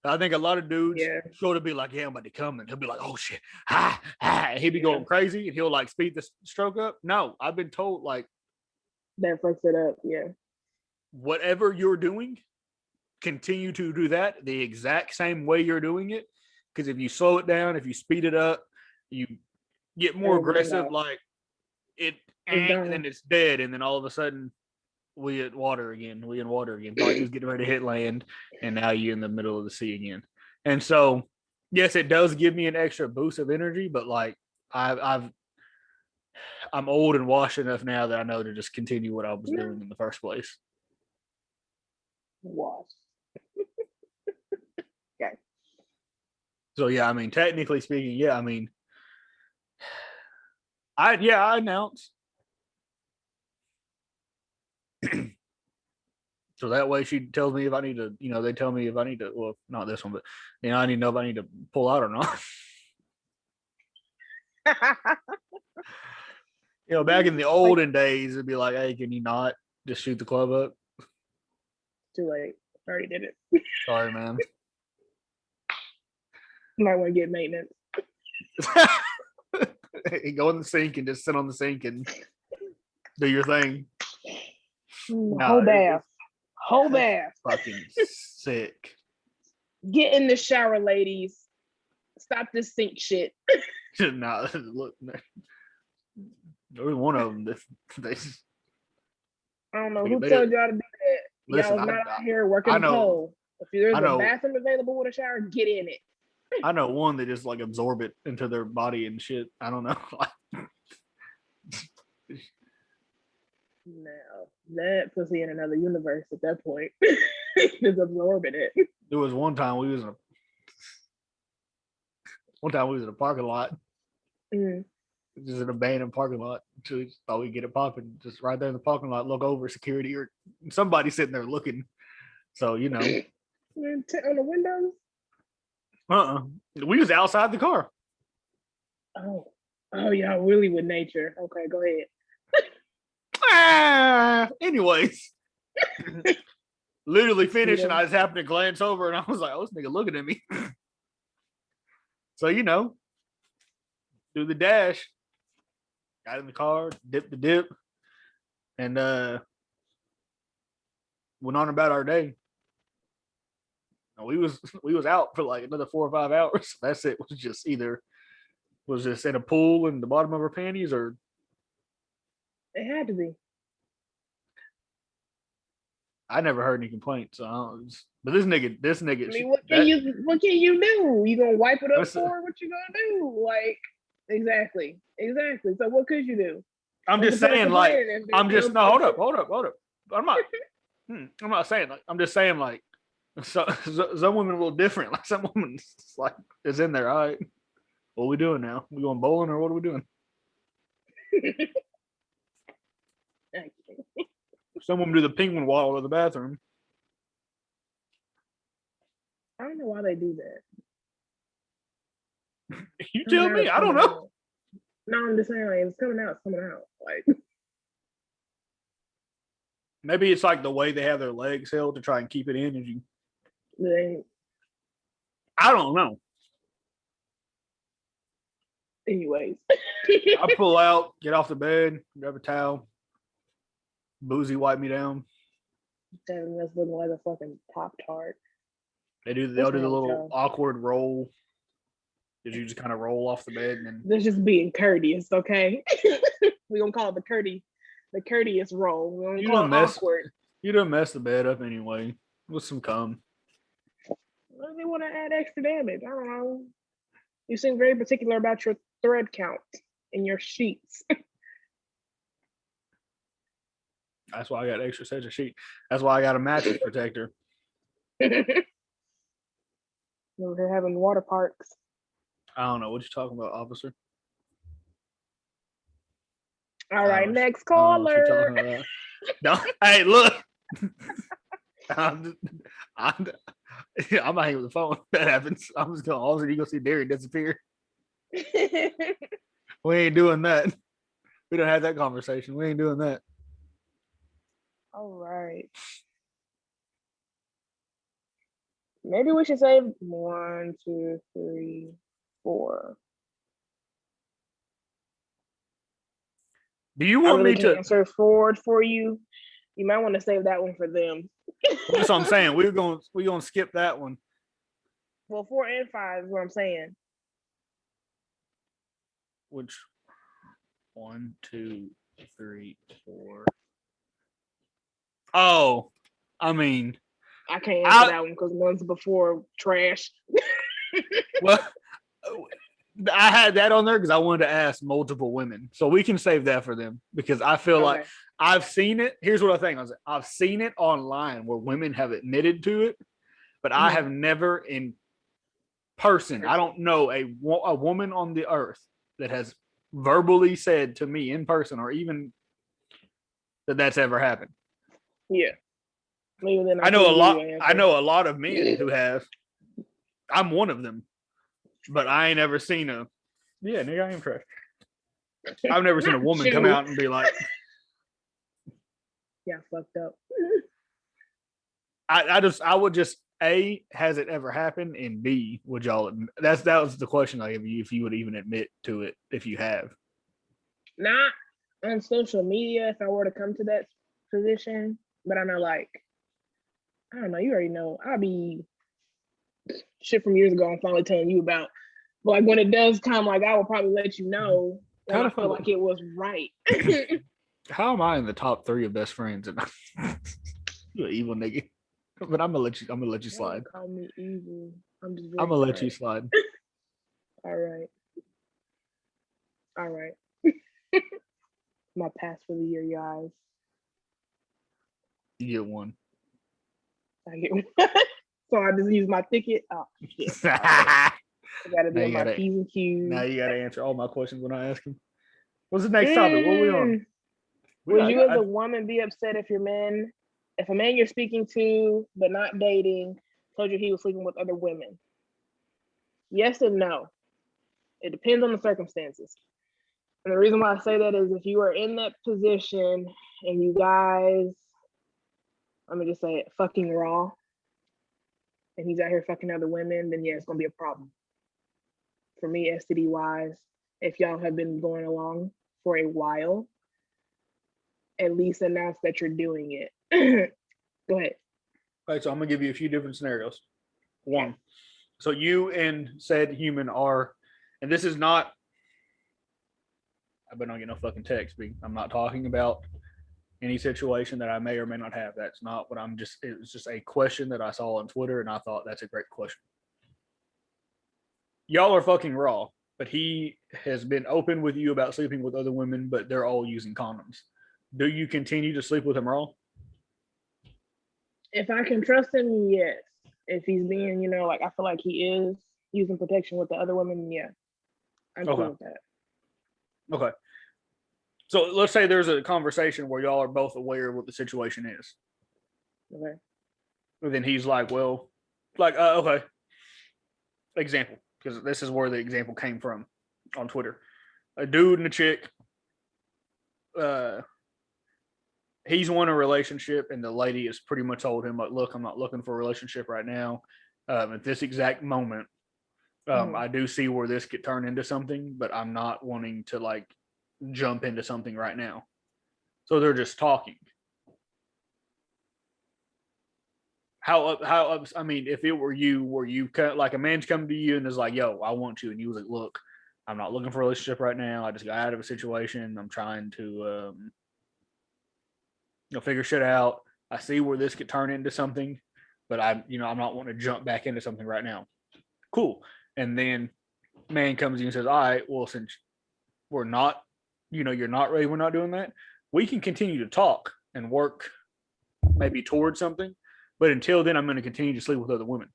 I think a lot of dudes sure to be like, yeah, I'm about to come, and he'll be like, oh shit, and he'll be going crazy, and he'll like speed the stroke up. No, I've been told like that fucks it up. Yeah. whatever you're doing, continue to do that the exact same way you're doing it. Because if you slow it down, if you speed it up, you get more aggressive, like and then it's dead, and then all of a sudden we in water again. Thought you was getting ready to hit land, and now you're in the middle of the sea again. And so, yes, it does give me an extra boost of energy, but like I'm old and washed enough now that I know to just continue what I was doing in the first place. Wash. Okay. So yeah, I mean, technically speaking, yeah, I mean, I announced. So that way she tells me if I need to, they tell me if I need to, well, not this one, but I need to know if I need to pull out or not. Back in the olden days, it'd be like, hey, can you not just shoot the club up? Too late. Already did it. Sorry, man. Might want to get maintenance. Go in the sink and just sit on the sink and do your thing. Whole bath. Whole bath. Fucking sick. Get in the shower, ladies. Stop this sink shit. Nah, look, there was one of them. They I don't know who told y'all to do that. Listen, y'all not out here working cold. If there's a bathroom available with a shower, get in it. I know one that just like absorb it into their body and shit. I don't know. Now that pussy in another universe at that point is absorbing it. There was one time we was in a parking lot. Mm. Just an abandoned parking lot. So we just thought we'd get it popping. Just right there in the parking lot, look over security or somebody sitting there looking. So on the windows. We was outside the car. Oh yeah, really with nature. Okay, go ahead. Anyways, literally finished, and I just happened to glance over, and I was like, "Oh, this nigga looking at me." So do the dash, got in the car, dipped the dip, and went on about our day. We was out for like another 4 or 5 hours. That's it. Was just in a pool in the bottom of her panties, or it had to be. I never heard any complaints. So but this nigga. I mean, what can you do? You gonna wipe it up for her? What you gonna do? Like, exactly. So what could you do? I'm just saying, like, hold up. I'm not saying like. I'm just saying like. So some women are a little different. Like some women, like is in there. All right, what are we doing now? We going bowling or what are we doing? Some women do the penguin waddle to the bathroom. I don't know why they do that. You tell me. I don't know. No, I'm just saying, like, it's coming out. Like, maybe it's like the way they have their legs held to try and keep it in. As you, I don't know. Anyways, I pull out, get off the bed, grab a towel, boozy wipe me down. Damn, that's looking like a fucking Pop-Tart. They'll do the little awkward roll. Did you just kind of roll off the bed and then? They're just being courteous, okay? We're gonna call it the courteous roll. We're gonna call it awkward. You done messed the bed up anyway with some cum. What do they want to add extra damage? I don't know. You seem very particular about your thread count in your sheets. That's why I got extra sets of sheet. That's why I got a mattress protector. We're having water parks. I don't know what you're talking about, officer. All right, next I don't know what you're caller. talking about. No, hey, look. I'm not hanging with the phone. That happens. I'm just going. All of a sudden, you go see Derry disappear. We ain't doing that. We don't have that conversation. We ain't doing that. All right. Maybe we should say 1, 2, 3, 4. Do you want me to answer forward for you? You might want to save that one for them. That's what I'm saying. We're gonna skip that one. Well, 4 and 5 is what I'm saying. Which 1, 2, 3, 4. Oh, I mean, I can't answer that one because one's before trash. Well, I had that on there because I wanted to ask multiple women, so we can save that for them because I feel like I've seen it. Here's what I think: I've seen it online where women have admitted to it, but I have never in person. I don't know a woman on the earth that has verbally said to me in person or even that that's ever happened. Yeah, maybe then I know a lot. I know a lot of men who have. I'm one of them, but I ain't ever seen a. Yeah, nigga, I am trash. I've never seen a woman come out and be like, "Yeah, fucked up." I would just A, has it ever happened, and B, would y'all? That was the question I give you, if you would even admit to it, if you have. Not on social media, if I were to come to that position, but I know, like, I don't know. You already know. I'll be shit from years ago. I'm finally telling you about. But like when it does come, like I will probably let you know. When I feel like it was right. How am I in the top 3 of best friends? And you an evil nigga. But I'm gonna let you slide. Don't call me evil. I'm gonna let you slide. All right. My pass for the year, guys. You get one. I get one. So I just use my ticket. Oh shit. I gotta be on my P's and Q's. Now you gotta answer all my questions when I ask them. What's the next topic? What are we on? Would you as a woman be upset if a man you're speaking to but not dating told you he was sleeping with other women? Yes and no. It depends on the circumstances. And the reason why I say that is if you are in that position and you guys, let me just say it, fucking raw, and he's out here fucking other women, then yeah, it's gonna be a problem. For me, STD wise, if y'all have been going along for a while, at least announce that you're doing it. Go ahead. Okay, so I'm gonna give you a few different scenarios. One, so you and said human are, and this is not, I better not get no fucking text. I'm not talking about any situation that I may or may not have. That's not what it was just a question that I saw on Twitter and I thought that's a great question. Y'all are fucking raw, but he has been open with you about sleeping with other women, but they're all using condoms. Do you continue to sleep with him raw? If I can trust him, yes. If he's being, like I feel like he is using protection with the other women, yeah. I'm cool with that. Okay. So let's say there's a conversation where y'all are both aware of what the situation is. Okay. And then he's like, well, okay. Example, because this is where the example came from on Twitter. A dude and a chick, he's won a relationship and the lady has pretty much told him, like, look, I'm not looking for a relationship right now. At this exact moment, I do see where this could turn into something, but I'm not wanting to like jump into something right now. So they're just talking. I mean, if it were you, were you like a man's coming to you and is like, yo, I want you. And you was like, look, I'm not looking for a relationship right now. I just got out of a situation. I'm trying to, figure shit out. I see where this could turn into something, but I'm not wanting to jump back into something right now. Cool. And then man comes in and says, all right, well, since we're not, you're not ready, we're not doing that. We can continue to talk and work maybe towards something. But until then, I'm going to continue to sleep with other women.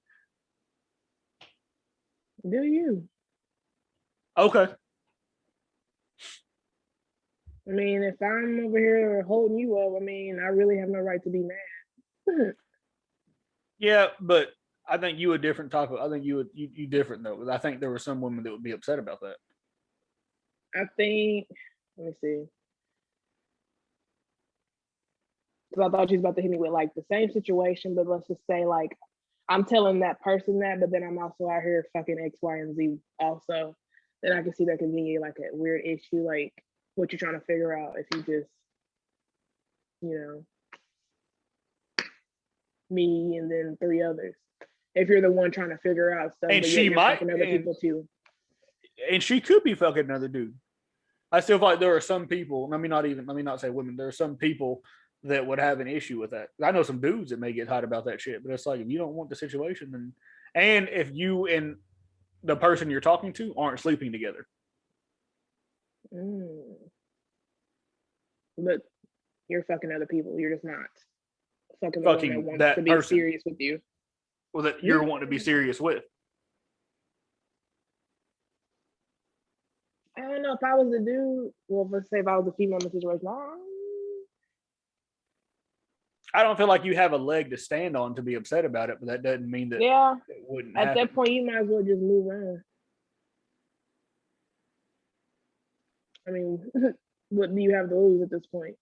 Do you? Okay. I mean, if I'm over here holding you up, I mean, I really have no right to be mad. Yeah, but I think you a different type of. I think you different though. I think there were some women that would be upset about that. I think. Let me see. Because I thought you was about to hit me with like the same situation, but let's just say like I'm telling that person that, but then I'm also out here fucking X, Y, and Z also. Then I can see that can be like a weird issue, like what you're trying to figure out if you just, me and then 3 others. If you're the one trying to figure out stuff, And but she you're might, fucking other people too. And she could be fucking another dude. I still feel like there are some people. Let me not say women. There are some people that would have an issue with that. I know some dudes that may get hot about that shit, but it's like if you don't want the situation, then and if you and the person you're talking to aren't sleeping together. But you're fucking other people. You're just not fucking the Fucking one that wants that to be person. serious with you. Well, that you're wanting to be serious with. I don't know if I was a dude. Well, let's say if I was a female in the situation. I don't feel like you have a leg to stand on to be upset about it, but that doesn't mean that it wouldn't at happen. that point you might as well just move on. I mean, what do you have to lose at this point?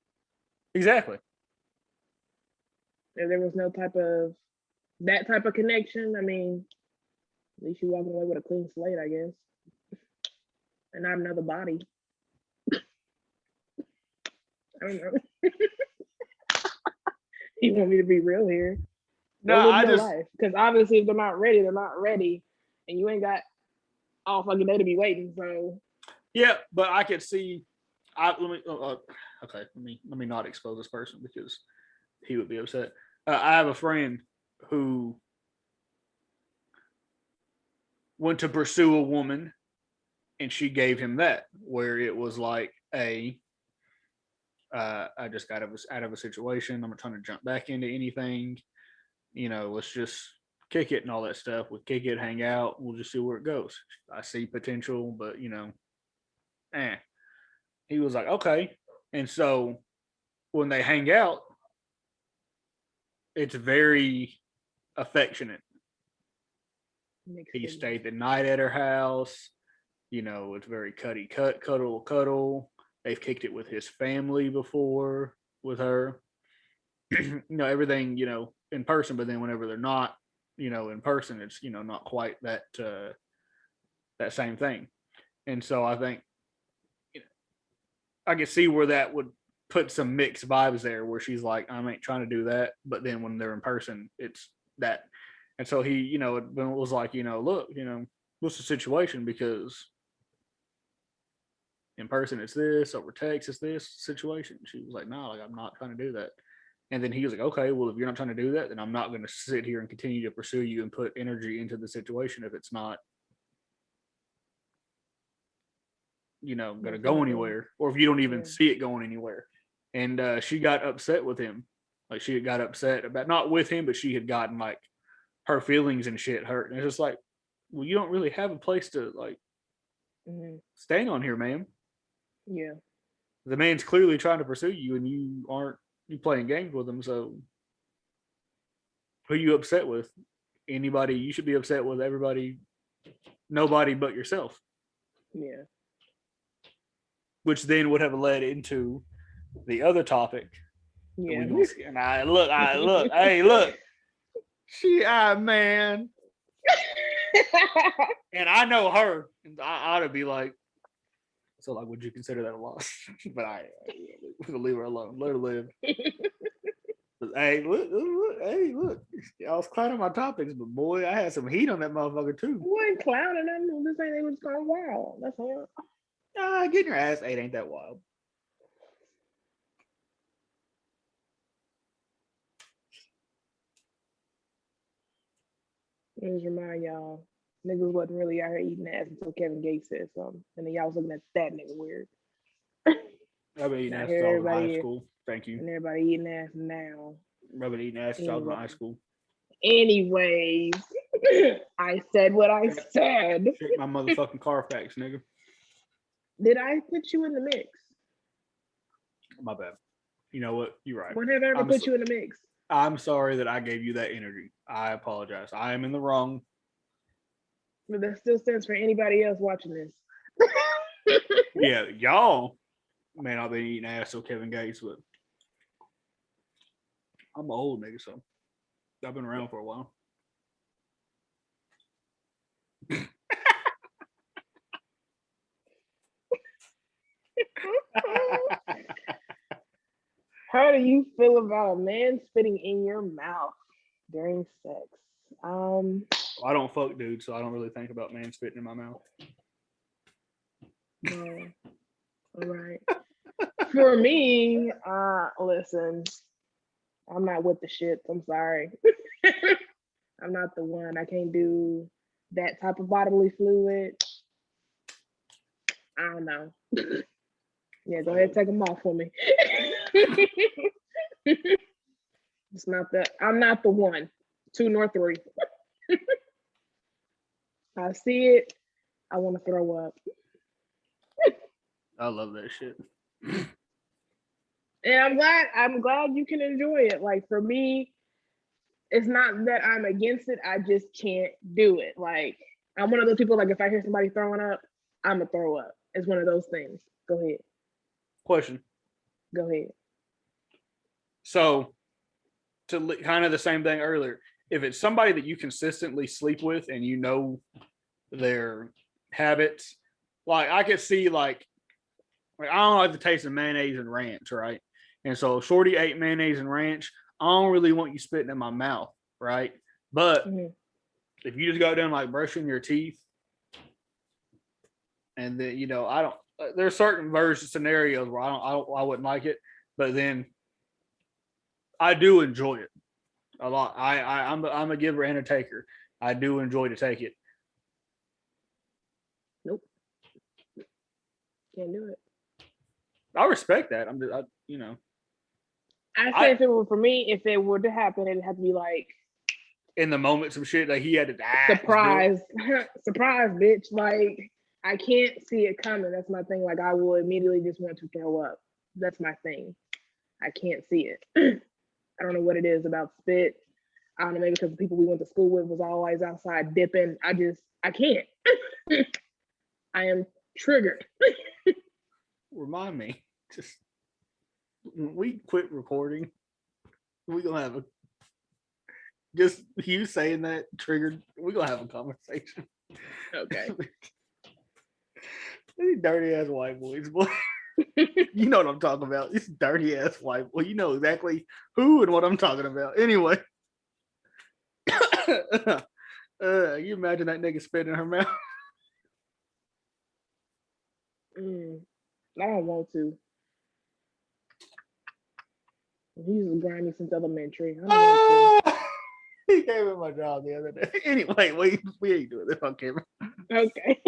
Exactly. If there was no that type of connection, I mean, at least you're walking away with a clean slate, I guess. And not another body. I don't know. You want me to be real here? No, I just life. Because obviously if they're not ready, they're not ready. And you ain't got all fucking day to be waiting. So yeah, but I could see. Let me not expose this person because he would be upset. I have a friend who went to pursue a woman, and she gave him that, where it was like I just got out of a situation. I'm not trying to jump back into anything. Let's just kick it and all that stuff. We'll kick it, hang out. We'll just see where it goes. I see potential, but He was like, okay. And so when they hang out, it's very affectionate. He stayed the night at her house. It's very cuddle. They've kicked it with his family before with her. Everything, in person, but then whenever they're not, in person, it's, not quite that same thing. And so I think I can see where that would put some mixed vibes there where she's like, I ain't trying to do that. But then when they're in person, it's that. And so he, it was like, look, what's the situation? Because in person it's this, over text it's this situation. She was like, no, I'm not trying to do that. And then he was like, okay, well, if you're not trying to do that, then I'm not going to sit here and continue to pursue you and put energy into the situation if it's not, going to go anywhere, or if you don't even see it going anywhere. And she got upset with him. Like she got upset about, not with him, but she had gotten like her feelings and shit hurt. And it's just like, well, you don't really have a place to like stand on here, man. Yeah. The man's clearly trying to pursue you and you aren't playing games with him. So who are you upset with? Anybody? You should be upset with everybody, nobody but yourself. Yeah. Which then would have led into the other topic. Yeah. And I look, hey, look. Man. And I know her. And I ought to be like, so like, would you consider that a loss? But we'll leave her alone. Let her live. Hey, look. I was clowning my topics, but boy, I had some heat on that motherfucker too. You weren't clowning them. This ain't even going wild. That's all. Getting your ass ate ain't that wild. Let me just remind y'all, niggas wasn't really out here eating ass until Kevin Gates said something. And then y'all was looking at that nigga weird. I've been eating Now ass here since I was in high everybody is, school. Thank you. and everybody eating ass now. I've been eating ass since I was in high Anyway. school. Anyways, I said what I said. Shake my motherfucking Carfax, nigga. Did I put you in the mix? My bad. You know what? You're right. When have I ever put you in the mix? I'm sorry that I gave you that energy. I apologize. I am in the wrong. But that still stands for anybody else watching this. Yeah, y'all may not be eating ass till Kevin Gates, but I'm an old nigga, so I've been around for a while. How do you feel about a man spitting in your mouth during sex? I don't fuck dudes, so I don't really think about man spitting in my mouth. No. All right. For me, listen, I'm not with the shits. I'm sorry. I'm not the one. I can't do that type of bodily fluid. I don't know. Yeah, go ahead, take them off for me. It's not that. I'm not the one. 2 nor 3. I see it. I want to throw up. I love that shit. And I'm glad you can enjoy it. Like for me, it's not that I'm against it. I just can't do it. Like I'm one of those people, like if I hear somebody throwing up, I'm gonna throw up. It's one of those things. Go ahead. Question. Go ahead. So, kind of the same thing earlier. If it's somebody that you consistently sleep with and you know their habits, like I could see like I don't like the taste of mayonnaise and ranch, right? And so Shorty ate mayonnaise and ranch. I don't really want you spitting in my mouth, right? But if you just go down like brushing your teeth, and then I don't. There's certain version scenarios where I wouldn't like it, but then I do enjoy it a lot. I'm a giver and a taker. I do enjoy to take it. Nope. Can't do it. I respect that. I say if it were for me, if it were to happen, it'd have to be like in the moment, some shit that he had to surprise, surprise, bitch. Like I can't see it coming. That's my thing. Like I will immediately just want to throw up. That's my thing. I can't see it. I don't know what it is about spit. I don't know, maybe because the people we went to school with was always outside dipping. I can't. I am triggered. Remind me, just when we quit recording, we're gonna have just you saying that triggered. We're gonna have a conversation. Okay. These dirty ass white boys, boy. You know what I'm talking about. These dirty ass white boy. You know exactly who and what I'm talking about. Anyway. You imagine that nigga spit in her mouth. I don't want to. He's grimy since elementary. I don't want to. He gave me my job the other day. Anyway, we ain't doing this on camera. Okay.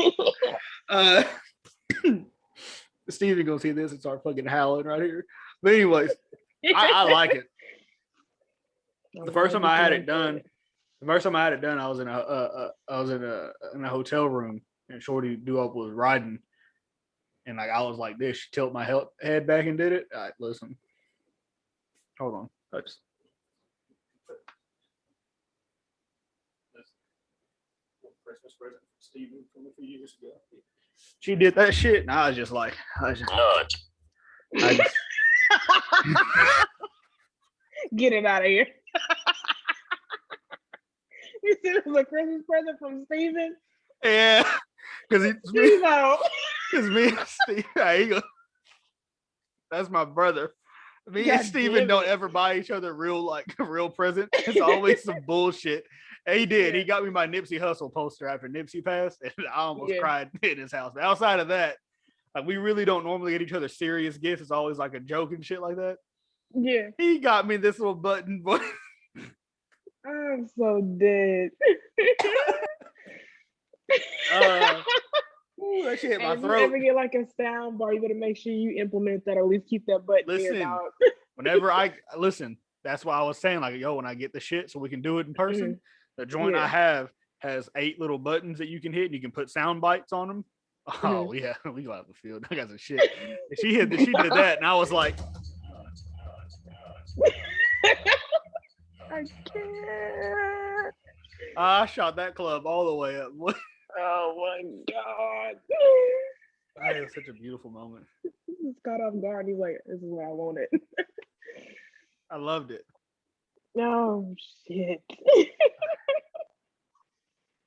Steve's gonna see this and start fucking howling right here. But anyways, I like it. The first time I had it done, I was in a hotel room, and Shorty Duop was riding, and like I was like this. She tilted my head back and did it. All right, listen. Hold on. Christmas present from Steven from a few years ago. She did that shit, and I was just like, Get it out of here. You said it was a Christmas present from Steven? Yeah, because it's me and Steve. There you go. That's my brother. Me and Steven don't ever buy each other real present. It's always some bullshit. And he did. He got me my Nipsey Hussle poster after Nipsey passed, and I almost cried in his house. But outside of that, like we really don't normally get each other serious gifts. It's always like a joke and shit like that. Yeah. He got me this little button, boy. I'm so dead. Ooh, that shit hit my If you throat. ever get like a sound bar, you better make sure you implement that or at least keep that button near, Listen, dog. whenever I listen, that's why I was saying, like, yo, when I get the shit so we can do it in person, the joint I Yeah. have has 8 little buttons that you can hit and you can put sound bites on them. Oh yeah, we go out the field. I got some shit. She did that, and I was like, I can't. I shot that club all the way up. Oh my god. That was such a beautiful moment. Just caught off guard. He's like, this is what I wanted. I loved it. Oh shit.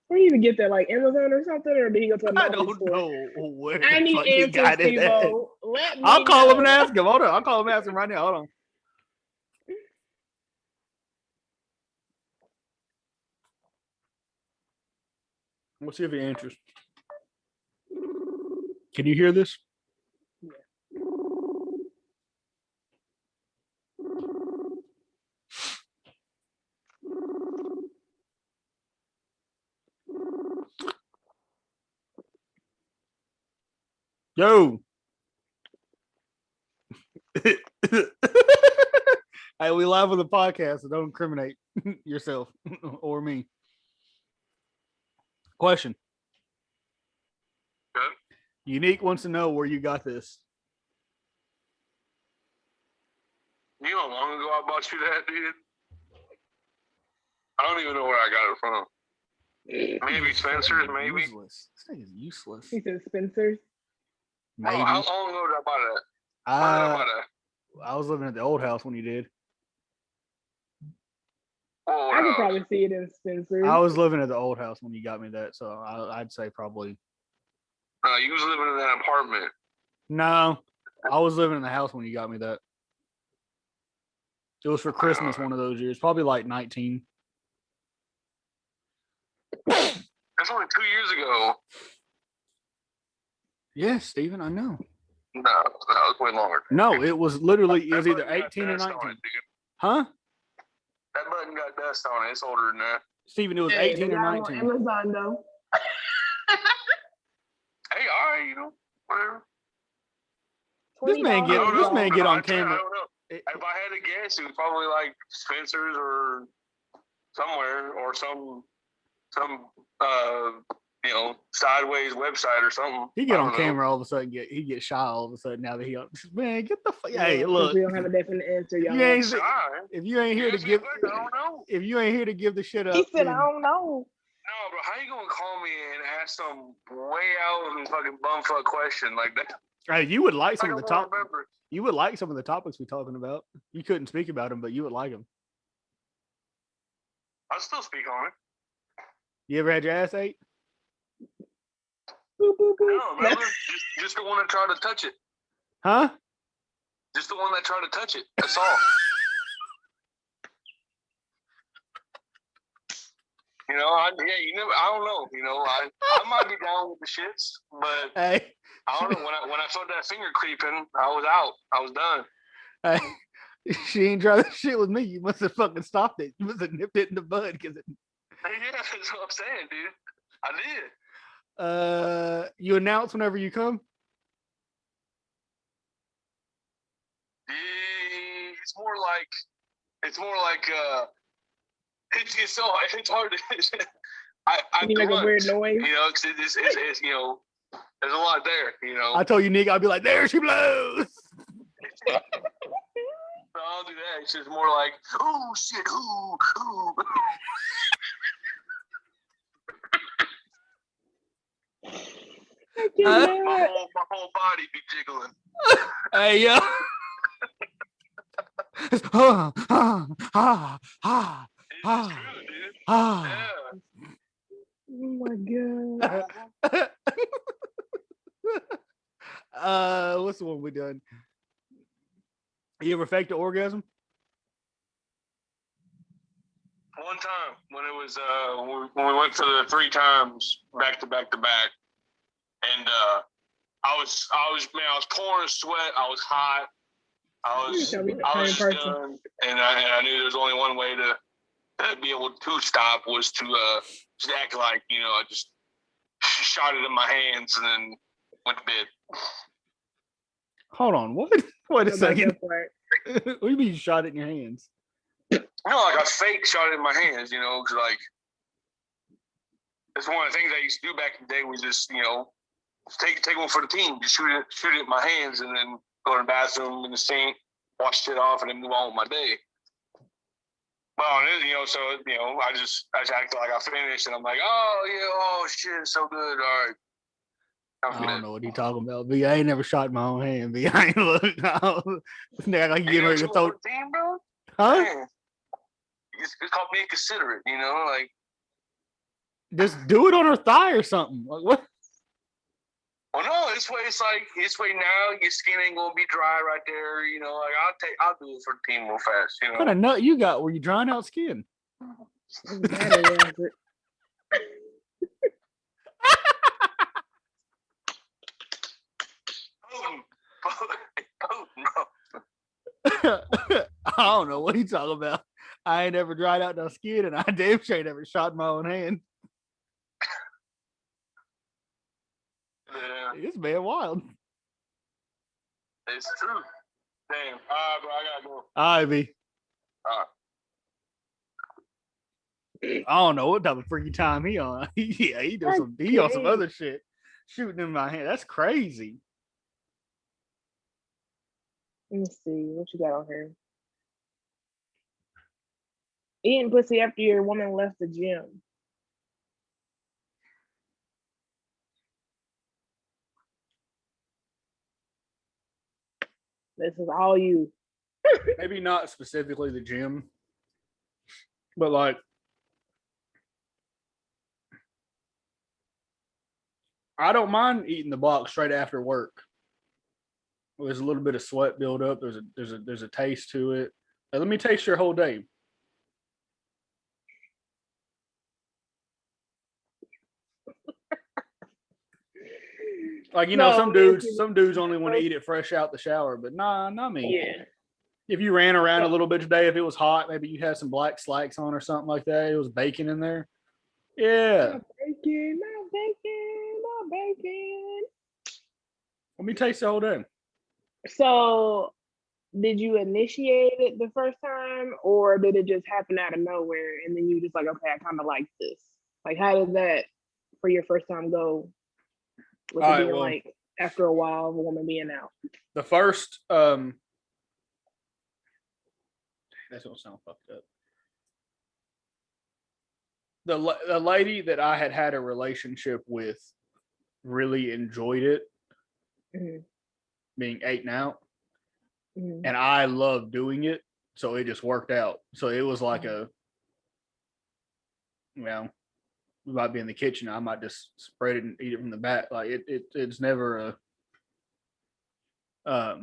Where do you even get that? Like Amazon or something? Or did he go to a I naughty don't store? know where I the need fuck he answers, got it at. Steve-O. Let me I'll call him and know. ask him. Hold on. I'll call him and ask him right now. Hold on. We'll see if he answers. Can you hear this? Yo. Hey, we live on the podcast, so don't incriminate yourself or me. Question. Good. Unique wants to know where you got this. You know how long ago I bought you that, dude? I don't even know where I got it from. Maybe Spencer's, maybe. Useless. This thing is useless. He said Spencer's. Maybe. Oh, how long ago did I buy that? When did I buy that? I was living at the old house when you did. Oh, I could probably see it in Spencer's. I was living at the old house when you got me that, so I'd say probably. You was living in that apartment. No, I was living in the house when you got me that. It was for Christmas one of those years, probably like 19. That's only 2 years ago. Yes, Steven, I know. No, it was way longer. No, it was literally, it was That either button got 18 or dust on 19. it, dude. Huh? That button got dust on it. It's older than that. Steven, it was Hey, 18 they or got 'em on 19. Amazon though. Hey, all right, whatever. This man I don't know. get on I camera. don't know. If I had to guess, it was probably like Spencer's or somewhere or some sideways website or something. He get I on don't know. camera all of a sudden. He get shy all of a sudden. Now that man, get the fuck. Yeah, Hey, 'cause look. we don't have a definite answer, y'all. You ain't, Shy. if you ain't here to Yes, give, I don't know. if you ain't here to give the shit up, He said, then- I don't know. No, bro, how you gonna call me and ask some way out and fucking bumfuck question like that? Hey, you would like some I of the don't top. remember. You would like some of the topics we're talking about. You couldn't speak about them, but you would like them. I'll still speak on it. You ever had your ass ate? Boop, boop, boop. No, remember? just the one that tried to touch it. Huh? Just the one that tried to touch it. That's all. I don't know. I might be down with the shits, but Hey, I don't know. When I felt that finger creeping, I was out. I was done. hey, she ain't tried that shit with me. You must have fucking stopped it. You must have nipped it in the bud because it. Yeah, that's what I'm saying, dude. I did. You announce whenever you come. It's more like it's hard to. I You make a grunt, weird noise. 'cause it's there's a lot there, I told you, Nick, I'll be like, there she blows. So I'll do that. It's just more like, oh shit, ooh. I cannot. My whole body be jiggling. Hey, yo. Ah, ah, ah, ah, It's ah, true, dude. ah. Yeah. Oh my god. What's the one we done? You ever faked an orgasm? One time when it was when we went for the 3 times back to back, and I was pouring sweat. I was hot. I was just done, and I knew there was only one way to be able to stop was to just act like, I just shot it in my hands and then went to bed. Hold on, what? Wait a What about second. that part? What do you mean you shot it in your hands? Like I fake shot it in my hands, because like it's one of the things I used to do back in the day was just, take one for the team, just shoot it in my hands, and then go to the bathroom in the sink, wash it off, and then move on with my day. Well, so I just act like I finished, and I'm like, oh yeah, oh shit, so good, all right. I don't know what he talking about. B, I ain't never shot my own hand. B, I ain't look. Nigga, like you getting ready to throw. Team, bro? Huh? Man, it's called being considerate, like. Just do it on her thigh or something. Like, what? Well, no, this way now your skin ain't gonna be dry right there. Like I'll do it for the team real fast. What kind of nut you got where you drying out skin? I don't know what he talking about. I ain't ever dried out no skin, and I damn sure ain't ever shot my own hand. Yeah, This man wild. it's true. Damn. All right, bro, I gotta go. All right, B. All right. I don't know what type of freaky time he on. Yeah, he on some other shit. Shooting in my hand. That's crazy. Let me see what you got on here. Eating pussy after your woman left the gym. This is all you. Maybe not specifically the gym, but like I don't mind eating the box straight after work. There's a little bit of sweat build up. There's a taste to it. Let me taste your whole day. Like, some dudes only want to eat it fresh out the shower, but nah, not me. Yeah. If you ran around a little bit today, if it was hot, maybe you had some black slacks on or something like that. It was bacon in there. Yeah. Not bacon. Let me taste the whole day. So, did you initiate it the first time, or did it just happen out of nowhere, and then you just like, okay, I kind of like this? Like, how did that for your first time go? With it being like after a while of a woman being out. The first, that's gonna sound fucked up. The lady that I had a relationship with really enjoyed it, being eaten out, and I love doing it, so it just worked out. So it was like we might be in the kitchen. I might just spread it and eat it from the back. Like it's never a.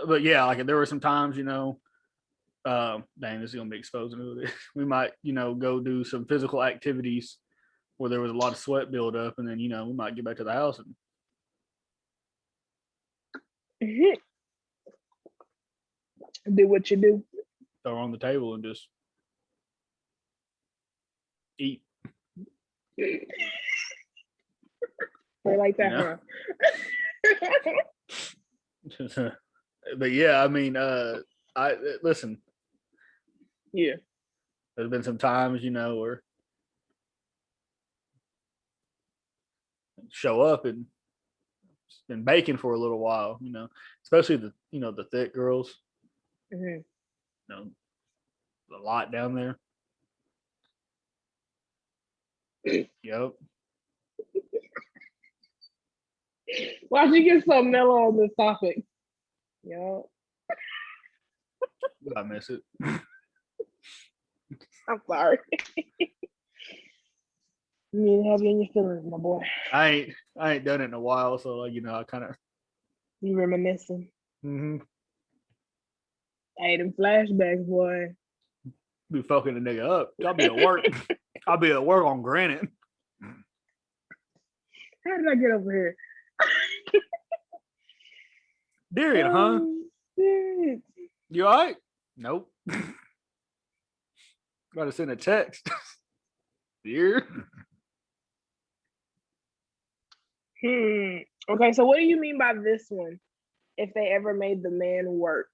But yeah, like there were some times, dang, this is gonna be exposing. We might, go do some physical activities where there was a lot of sweat build up, and then we might get back to the house and do what you do. throw her on the table and just eat. I like that, huh? But yeah, I mean, I listen. Yeah, there's been some times, where show up and it's been baking for a little while, especially the thick girls. A lot down there. Yep. Why'd you get so mellow on this topic? Yep. I miss it. I'm sorry. You have you in your feelings, my boy. I ain't done it in a while, so I kind of. You reminiscing. Mm-hmm. Hey, them flashbacks, boy. Be fucking a nigga up. I'll be at work. I'll be at work on granite. How did I get over here? Darian, huh? Shit. You all right? Nope. Gotta send a text. Here. Okay, so what do you mean by this one? If they ever made the man work.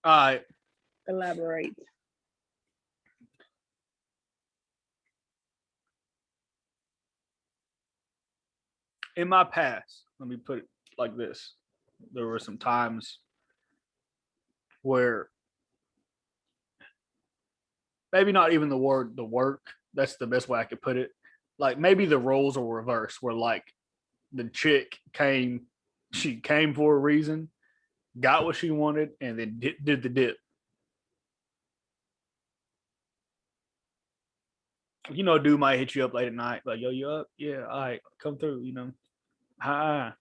All right. Elaborate. In my past, let me put it like this. There were some times where maybe not even the work, that's the best way I could put it. Like maybe the roles were reversed where like the chick she came for a reason, got what she wanted, and then did the dip. You know, dude might hit you up late at night, like, yo, you up? Yeah, all right, come through, you know. Hi.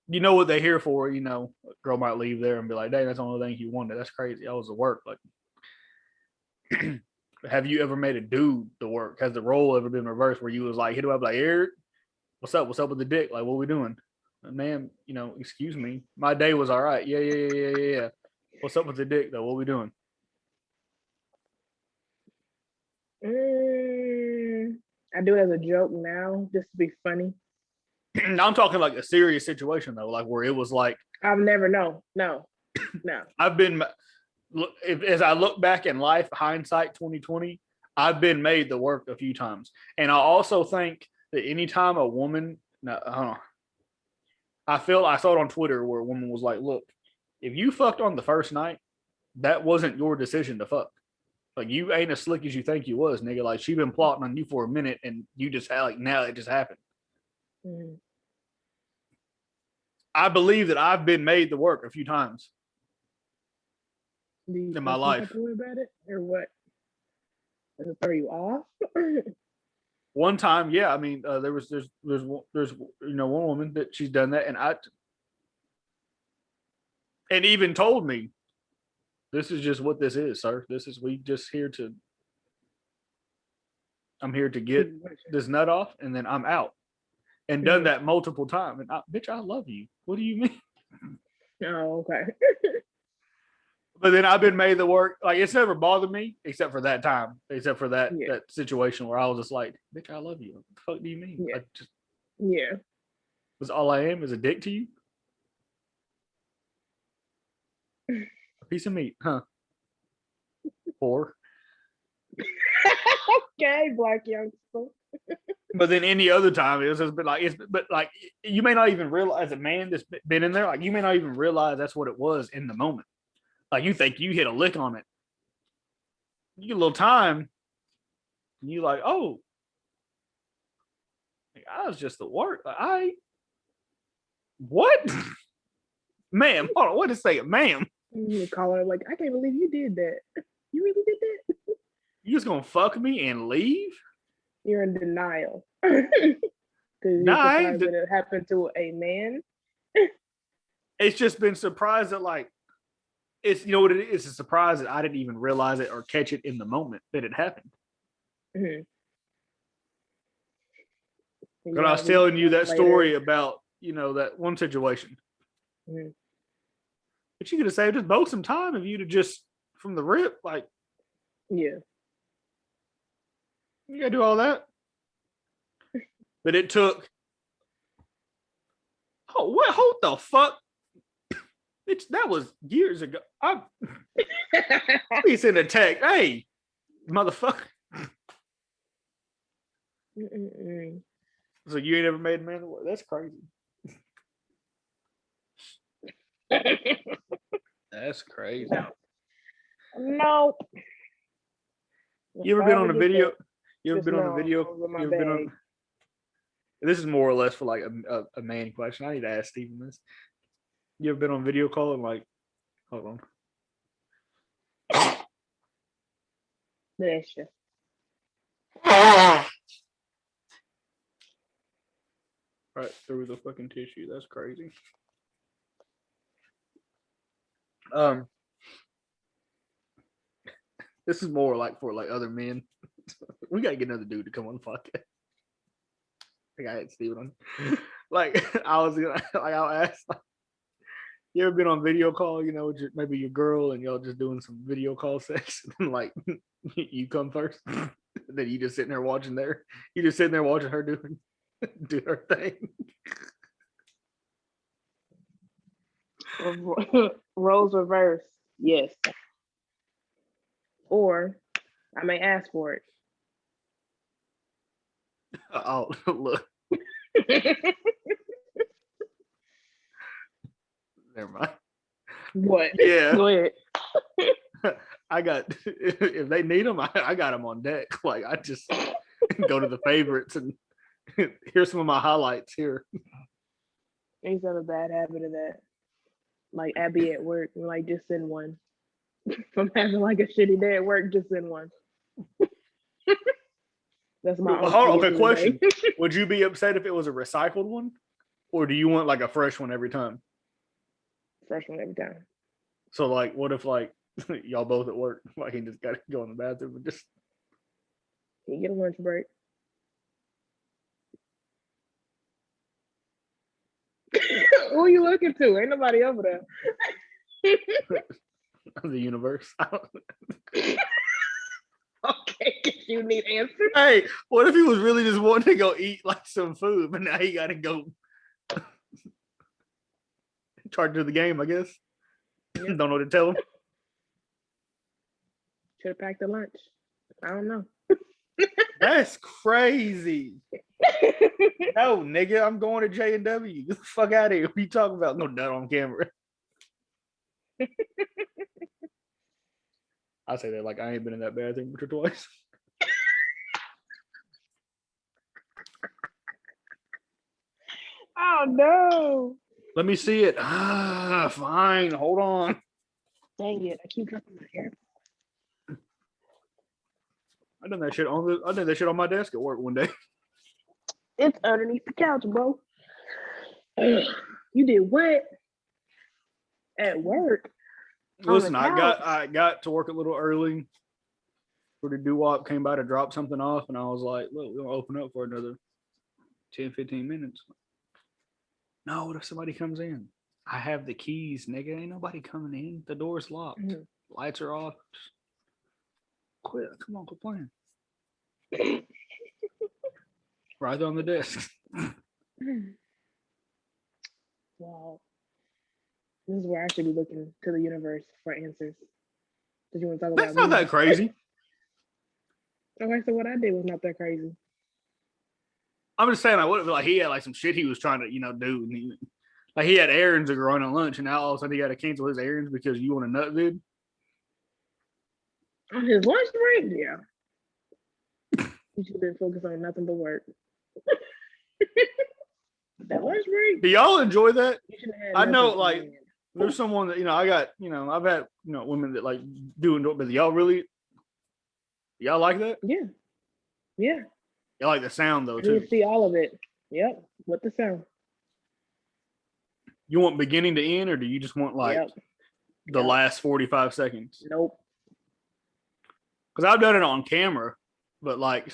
You know what they're here for, you know. A girl might leave there and be like, dang, that's the only thing you wanted. That's crazy. I was at work. Like, have you ever made a dude the work? Has the role ever been reversed where you was like, hit him up like, Eric, what's up? What's up with the dick? Like, what we doing? Man, you know, excuse me. My day was all right. Yeah. What's up with the dick though? What we doing? I do it as a joke now, just to be funny. I'm talking like a serious situation though, like where it was like I've never no. I've been as I look back in life, hindsight 2020, I've been made the work a few times. And I also think that anytime a woman I saw it on Twitter where a woman was like, look, if you fucked on the first night, that wasn't your decision to fuck. Like you ain't as slick as you think you was, nigga. Like she been plotting on you for a minute and you just had like now it just happened. Mm-hmm. I believe that I've been made the work a few times in my life. About it or what? Does it throw you off? One time, yeah. I mean, there's you know one woman that she's done that, and even told me, this is just what this is, sir. I'm here to get this nut off, and then I'm out. And done that multiple times. And bitch, I love you. What do you mean? Oh, okay. But then I've been made the work. Like it's never bothered me except for that time, except for that situation where I was just like, bitch, I love you. What the fuck do you mean? Yeah. Like was all I am is a dick to you? A piece of meat, huh? Poor. Okay, black youngster. But then any other time it's just been like but like you may not even realize, a man that's been in there, like you may not even realize that's what it was in the moment. Like you think you hit a lick on it. You get a little time, and you like, oh, I was just the work. Like, what? Ma'am, hold on, what is saying, ma'am? You call her like, I can't believe you did that. You really did that? You just gonna fuck me and leave? You're in denial. Because that it happened to a man. It's just been surprised that like it's, you know what it is? It's a surprise that I didn't even realize it or catch it in the moment that it happened. Mm-hmm. But I was telling you that story about, you know, that one situation. Mm-hmm. But you could have saved us both some time if you'd have just from the rip, like, yeah. You gotta do all that. But it took. Oh, what? Hold the fuck. That was years ago. He sent a text. Hey, motherfucker. So you ain't ever made a man of work? That's crazy. That's crazy. No. You ever been on a video? You ever been on a video? You ever been on? This is more or less for like a man question. I need to ask Steven this. You ever been on video call and like, hold on. Bless you. Right through the fucking tissue. That's crazy. This is more like for like other men. We gotta get another dude to come on the podcast. I think I had Steven on. Like I'll ask. Like, you ever been on video call? You know, just maybe your girl and y'all just doing some video call sex, and like you come first. Then you just sitting there watching you just sitting there watching her do her thing. Roles reverse. Yes. Or I may ask for it. Oh, look. Never mind. What? Yeah. Go ahead. I got, if they need them, I got them on deck. Like, I just go to the favorites and here's some of my highlights here. I used to have a bad habit of that. Like Abby at work, like just send one. If I'm having like a shitty day at work, just send one. That's my Okay, question. Would you be upset if it was a recycled one? Or do you want like a fresh one every time? Fresh one every time. So like, what if like y'all both at work, like he just got to go in the bathroom and just You get a lunch break. Who are you looking to? Ain't nobody over there. the universe? Okay, you need answers. Hey, what if he was really just wanting to go eat like some food, but now he got to go charge to the game, I guess. Yeah. Don't know what to tell him. Should have packed the lunch. I don't know. That's crazy. No, nigga, I'm going to J&W. Get the fuck out of here. What are you talking about? No, that on camera. I say that like I ain't been in that bathroom once or twice. Oh no. Let me see it. Fine. Hold on. Dang it. I keep dropping my hair. I done that shit on my desk at work one day. It's underneath the couch, bro. You did what? At work? Listen, I got to work a little early. For the doo-wop came by to drop something off, and I was like, look, we're gonna open up for another 10, 15 minutes. No, what if somebody comes in? I have the keys, nigga. Ain't nobody coming in. The door's locked. Mm-hmm. Lights are off. Quit. Come on, quit playing. Right on the desk. Wow. This is where I should be looking to the universe for answers. Did you want to talk That's about not that crazy. Okay, so what I did was not that crazy. I'm just saying, like he had like some shit he was trying to, do. And he had errands to run on lunch, and now all of a sudden he got to cancel his errands because you want a nut vid. On his lunch break? Yeah. You should have been focused on nothing but work. That lunch break? Do y'all enjoy that? You should have had I know, nothing like, planned. there's someone that, I got, I've had, women that like do enjoy, but y'all like that? Yeah. Yeah. Y'all like the sound though, I too. need to see all of it. Yep. What the sound? You want beginning to end, or do you just want like the last 45 seconds? Nope. Because I've done it on camera, but like if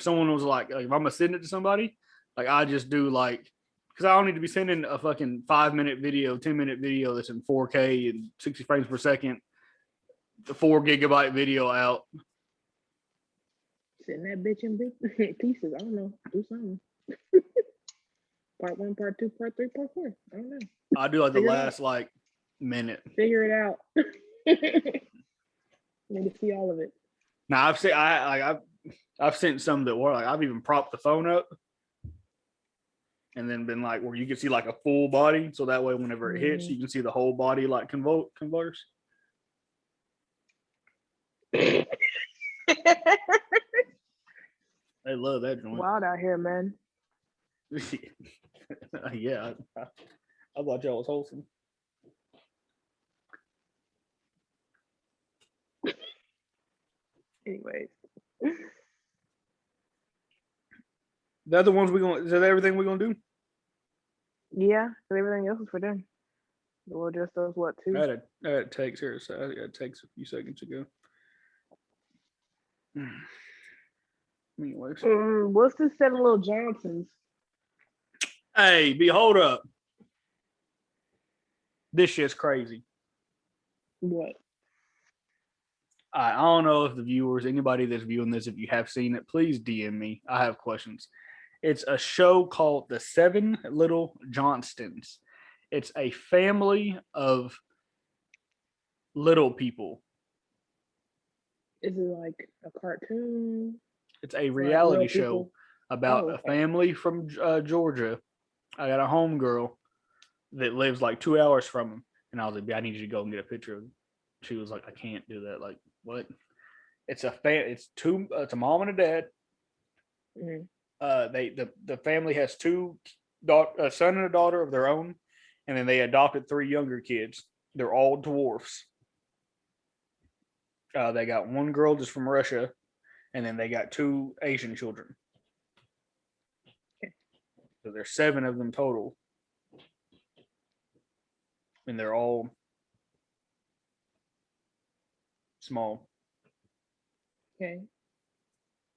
someone was like if I'm gonna send it to somebody, like I just do like, because I don't need to be sending a fucking 5-minute video, 10-minute video that's in 4K and 60 frames per second, the 4 GB video out. Send that bitch in big pieces. I don't know. Do something. Part 1, part 2, part 3, part 4. I don't know. I do like the last like minute. Figure it out. Need to see all of it. Now I've sent some that were like I've even propped the phone up and then been like where you can see like a full body, so that way whenever it hits, you can see the whole body like converse. They love that joint. Wild out here, man. Yeah, I thought y'all was wholesome. Anyways. The other ones is that everything we're gonna do? Yeah, because everything else is for them. We'll just those what, 2? I had a text here, so I got a text a few seconds ago. Anyways. What's this 7 little Johnsons? Hey, hold up. This shit's crazy. What? I don't know if the viewers, anybody that's viewing this, if you have seen it, please DM me. I have questions. It's a show called The Seven Little Johnstons. It's a family of little people. Is it like a cartoon? It's a Like reality real show people? about Oh, a okay. family from Georgia. I got a homegirl that lives like 2 hours from him. And I was like, I need you to go and get a picture of him. She was like, I can't do that. Like, what? It's it's a mom and a dad. Mhm. The family has a son and a daughter of their own, and then they adopted 3 younger kids. They're all dwarfs. They got one girl just from Russia, and then they got 2 Asian children. So there's 7 of them total, and they're all small. Okay.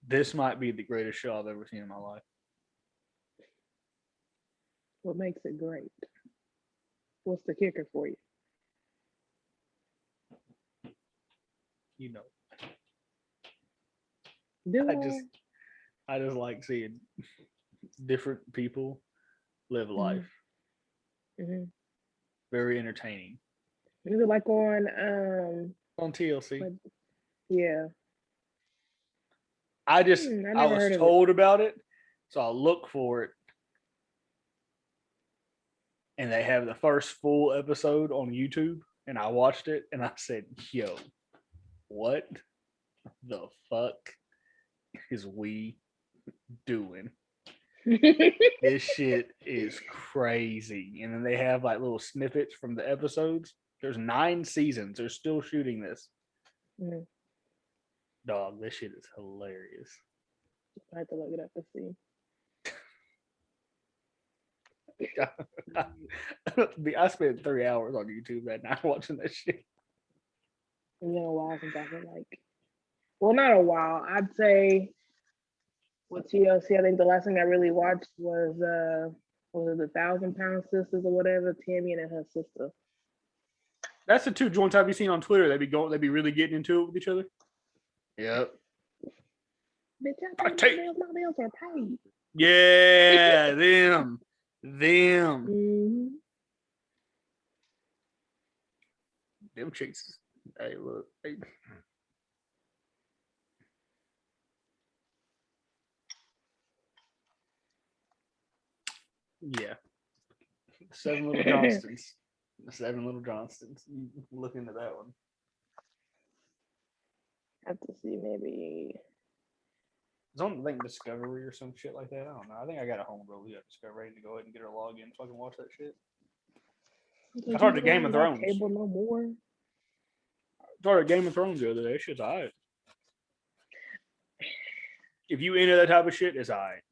This might be the greatest show I've ever seen in my life. What makes it great? What's the kicker for you? You know, Do I just like seeing different people live life. Mm-hmm. Very entertaining. Is it like on On TLC. like, yeah. I never was heard of it. told about it, so I look for it. And they have the first full episode on YouTube, and I watched it, and I said, "Yo, what the fuck is we doing? This shit is crazy." And then they have like little snippets from the episodes. There's 9 seasons. They're still shooting this. Mhm. Dog, this shit is hilarious. I have to look it up and see. I spent 3 hours on YouTube that night watching that shit. It's been a while since I've been like, well, not a while. I'd say with TLC, I think the last thing I really watched was it the 1,000 Pound Sisters or whatever, Tammy and her sister. That's the 2 joints I've seen on Twitter. They be really getting into it with each other. Yep. Bitch, I pay my bills are paid. Yeah, them. Mm-hmm. Them chicks. Hey, look. Hey. Yeah. 7 Little Johnstons. The 7 Little Johnstons. You look into that one. I have to see maybe. It's on, I think, Discovery or some shit like that. I don't know. I think I got a homegirl who got Discovery to go ahead and get her login so I can watch that shit. I started Game of Thrones. Cable no more. Started Game of Thrones the other day. Shit's alright. If you into that type of shit, it's alright.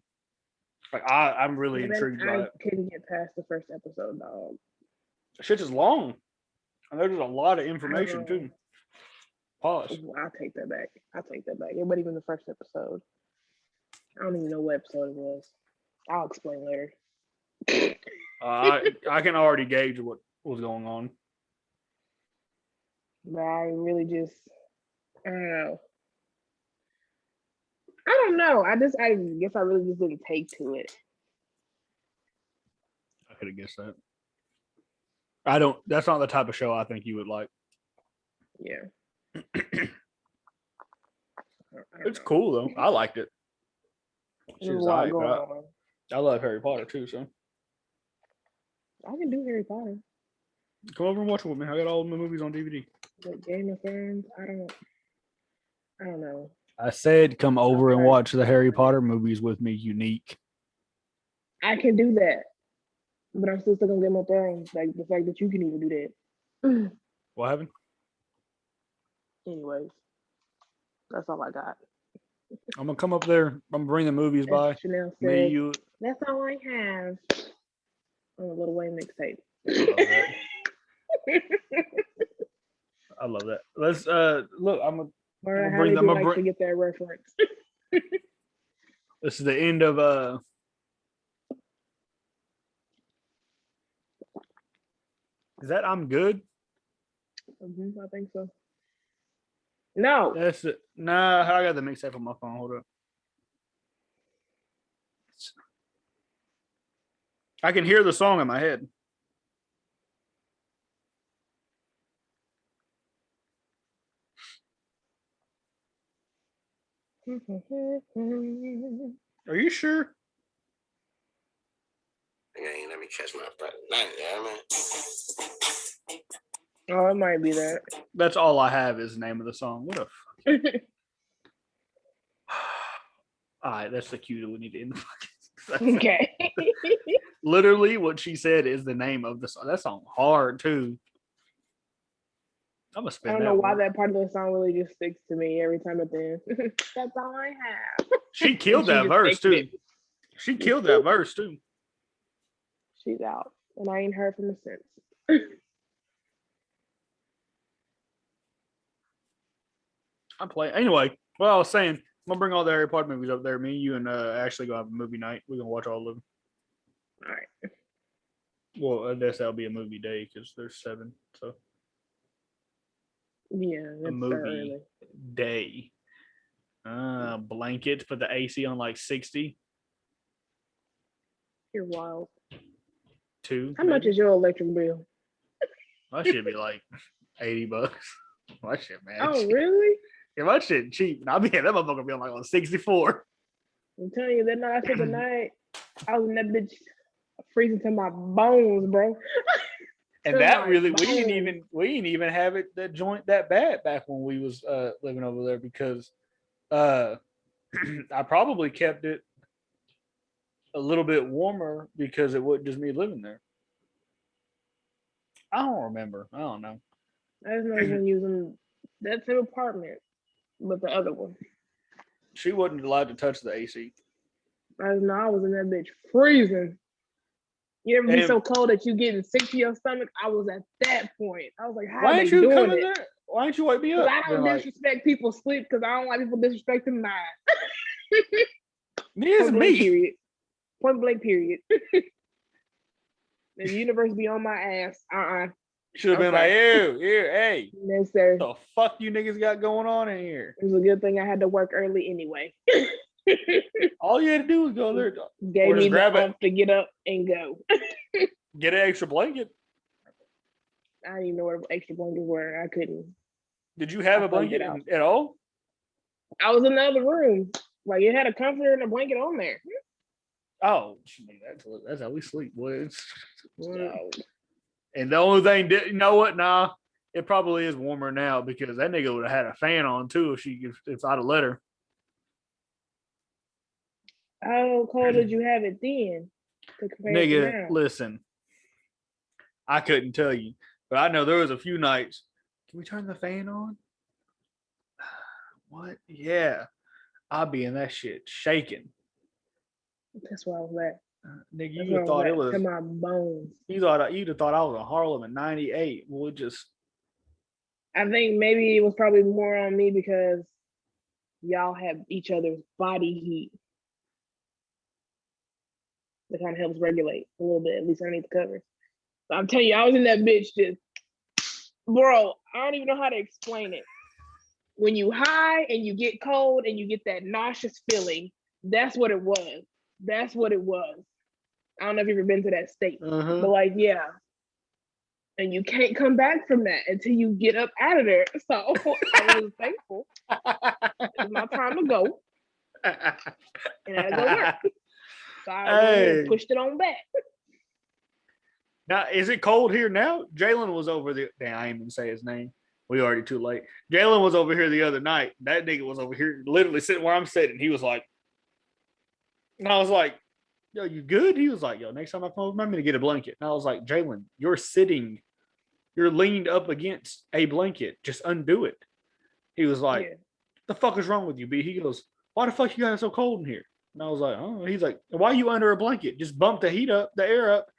Like I'm really intrigued by it. I couldn't get past the first episode, dog. Shit's is long. And there's a lot of information too. Pause. I'll take that back. It wasn't even the first episode. I don't even know what episode it was. I'll explain later. I can already gauge what was going on. But I really just, I don't know. I guess I really just didn't take to it. I could have guessed that. That's not the type of show I think you would like. Yeah. It's cool though. I liked it. There's a lot going on. I love Harry Potter too, so I can do Harry Potter. come over and watch it with me. I got all my movies on DVD. But Game of Thrones, I don't know. I said come over and watch the Harry Potter movies with me, Unique. I can do that. But I'm still stuck on Game of Thrones. Like the fact that you can even do that. What happened? Anyways, that's all I got. I'm gonna come up there. I'm gonna bring the movies by. Chanel said, Me, you. That's all I have. On a Little Wayne mixtape. I love that. Let's look. I'm gonna How bring did them. you like to get that reference? This is the end of Is that I'm good? I think so. No. That's it. Nah, I got the mixtape on my phone. Hold up. I can hear the song in my head. Are you sure? Let me catch my breath. Yeah, man. Oh, it might be that. That's all I have is the name of the song. What a fuck. All right, that's the cue that we need to end the fucking. Okay. Literally, what she said is the name of the song. That song hard too. I'm gonna spin I that. don't know why one. that part of the song really just sticks to me every time at the end. That's all I have. She killed She that just verse takes too. it. She killed that verse too. She's out, and I ain't heard from her since. I'm playing anyway. Well, I was saying, I'm gonna bring all the Harry Potter movies up there. Me, you, and Ashley gonna have a movie night. We're gonna watch all of them. All right. Well, I guess that'll be a movie day because there's 7. So Yeah, a that's movie early. day. Blankets. Put the AC on like 60. You're wild. 2. How much is your electric bill? That should be like $80. My shit, man. Oh, cheap. really? Yeah, my shit cheap. And I'll be that motherfucker be on like on 64. I'm telling you, that night I took a night, I was in that bitch freezing to my bones, bro. And that really we didn't even have it that joint that bad back when we was living over there because I probably kept it a little bit warmer because it wasn't just me living there. I don't remember. I don't know. I just know when using that same apartment, but the other one. She wasn't allowed to touch the AC. I just know I was in that bitch freezing. You ever be so cold that you getting sick to your stomach? I was at that point. I was like, how why are ain't they you doing coming it? there? Why ain't you wake me up? I don't disrespect people's sleep because I don't like people disrespecting mine. It's me. Period. Point blank period. The universe be on my ass. Should have been like, ew, hey. No, sir. What the fuck you niggas got going on in here? It was a good thing I had to work early anyway. All you had to do was go there. Gave me the oomph to get up and go. Get an extra blanket. I didn't even know what extra blankets were. I couldn't. Did you have a blanket at all? I was in the other room. Like it had a comforter and a blanket on there. Oh, that's how we sleep, boys. And the only thing, you know what? Nah, it probably is warmer now because that nigga would have had a fan on too if I'd have let her. How cold did you have it then? Nigga, listen. I couldn't tell you, but I know there was a few nights. Can we turn the fan on? What? Yeah. I'll be in that shit shaking. That's where I was at. Nigga, you'd have thought it was to my bones. You'd have thought I was in Harlem in '98. Well, I think maybe it was probably more on me because y'all have each other's body heat. That kind of helps regulate a little bit, at least underneath the covers. But I'm telling you, I was in that bitch just, bro, I don't even know how to explain it. When you high and you get cold and you get that nauseous feeling, that's what it was. That's what it was. I don't know if you've ever been to that state, but like, yeah. And you can't come back from that until you get up out of there. So I was thankful. It's my time to go. And I had to go work. So I pushed it on back. Now, is it cold here now? Jalen was over there. Damn, I ain't even say his name. We already too late. Jalen was over here the other night. That nigga was over here literally sitting where I'm sitting. He was like, and I was like, yo, you good? He was like, yo, next time I come over, I'm going to get a blanket. And I was like, Jalen, you're leaned up against a blanket. Just undo it. He was like, the fuck is wrong with you, B? He goes, why the fuck you got it so cold in here? And I was like, oh, he's like, why are you under a blanket? Just bump the air up,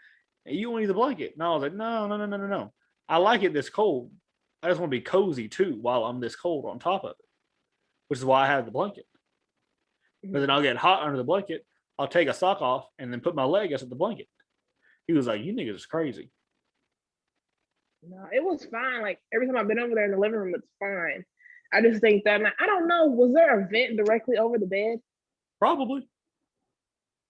and you won't need the blanket. And I was like, no. I like it this cold. I just want to be cozy too while I'm this cold on top of it, which is why I have the blanket. But then I'll get hot under the blanket. I'll take a sock off and then put my leg against the blanket. He was like, you niggas is crazy. No, it was fine. Like every time I've been over there in the living room, it's fine. I just think that night, I don't know, was there a vent directly over the bed? Probably.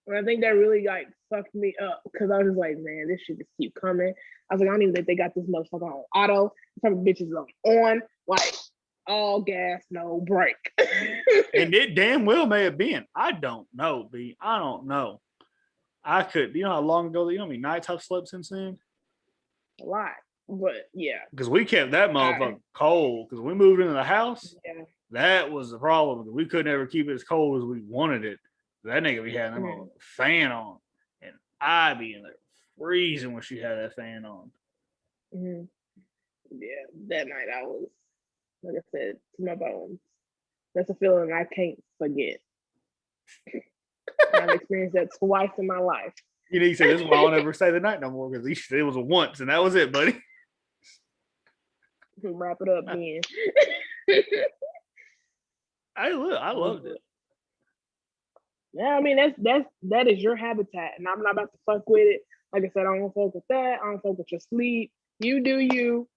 And I think that really like fucked me up because I was just like, man, this shit just keep coming. I was like, I don't even think they got this motherfucker on auto. Some bitches on like all gas, no brake. And it damn well may have been. I don't know, B. I don't know. I could, you know how long ago, you know how many nights I've slept since then? A lot, but yeah. Because we kept that motherfucker cold. Because we moved into the house, Yeah. that was the problem. We couldn't ever keep it as cold as we wanted it. That nigga be having that motherfucking fan on. And I be in there freezing when she had that fan on. Mm-hmm. Yeah, that night I was, like I said, to my bones. That's a feeling I can't forget. I've experienced that twice in my life. You know, you say this is why I'll never stay the night no more because it was a once and that was it, buddy. Wrap it up then. Hey, look, I loved it. Yeah, I mean that is your habitat, and I'm not about to fuck with it. Like I said, I don't fuck with that. I don't fuck with your sleep. You do you.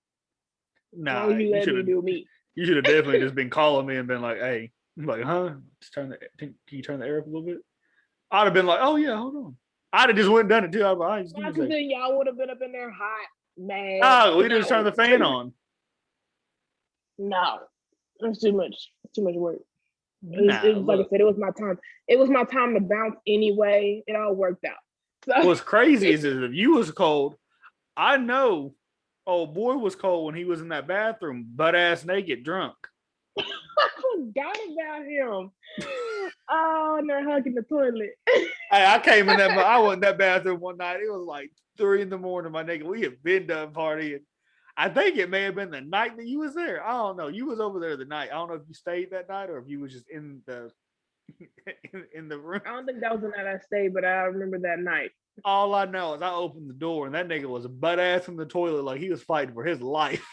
Nah, you let me do me. You should have definitely just been calling me and been like, "Hey," I'm like, "Huh? Just can you turn the air up a little bit?" I'd have been like, "Oh yeah, hold on." I'd have just went and done it too. I'd be like, because then y'all would have been up in there hot, mad. Oh, we just turned the fan on. No, it's too much. It's too much work. Nah, it was like I said, it was my time. It was my time to bounce anyway. It all worked out. So. What's crazy is if you was cold, I know old boy was cold when he was in that bathroom, butt ass naked, drunk. I forgot about him. Oh, and they're hugging the toilet. Hey, I came in that. I went in that bathroom one night. It was like 3 a.m. My nigga. We had been done partying. I think it may have been the night that you was there. I don't know. You was over there the night. I don't know if you stayed that night or if you was just in the in the room. I don't think that was the night I stayed, but I remember that night. All I know is I opened the door and that nigga was butt ass in the toilet like he was fighting for his life.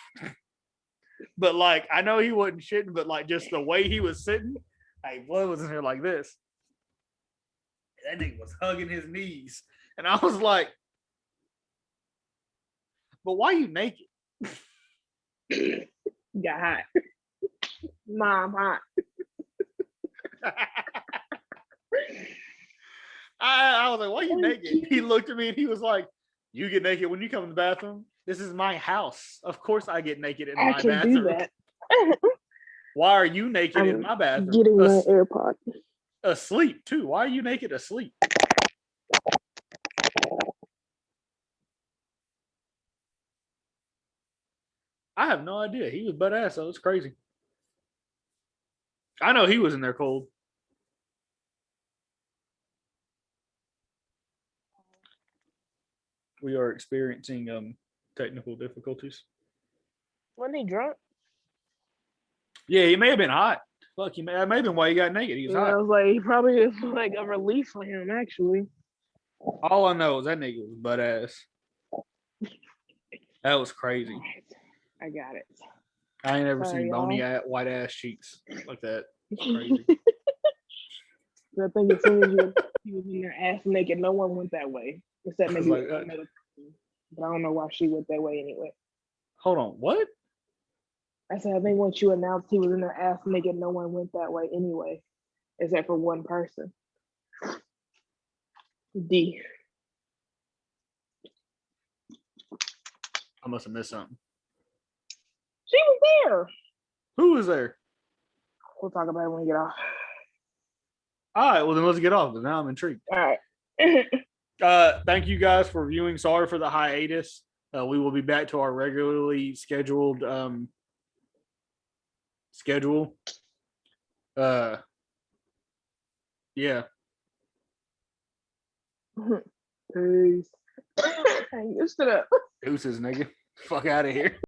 But like I know he wasn't shitting, but like just the way he was sitting, like blood was in here like this. That nigga was hugging his knees, and I was like, "But why you naked?" Got hot. Mom hot. I was like, "Why you naked?" He looked at me and he was like, "You get naked when you come in the bathroom. This is my house. Of course I get naked in my bathroom. Do that. Why are you naked in my bathroom? Getting my AirPod. Asleep too. Why are you naked asleep?" I have no idea. He was butt ass, so it's crazy. I know he was in there cold. We are experiencing technical difficulties. Wasn't he drunk? Yeah, he may have been hot. Fuck, that may have been why he got naked. He was hot. I was like, he probably is like a relief for him, actually. All I know is that nigga was butt ass. That was crazy. Right. I got it. I ain't ever Sorry, seen bony white ass cheeks like that. Crazy. I think as soon as he was in there ass naked, no one went that way. Except maybe like another person. But I don't know why she went that way anyway. Hold on, what? I said, I think once you announced he was in there ass naked, no one went that way anyway. Except for one person. D. I must have missed something. She was there. Who was there? We'll talk about it when we get off. All right, well then let's get off. Because now I'm intrigued. All right. Thank you guys for viewing. Sorry for the hiatus. We will be back to our regularly scheduled schedule. Yeah. Peace. I used to that. Deuces, nigga. Fuck out of here.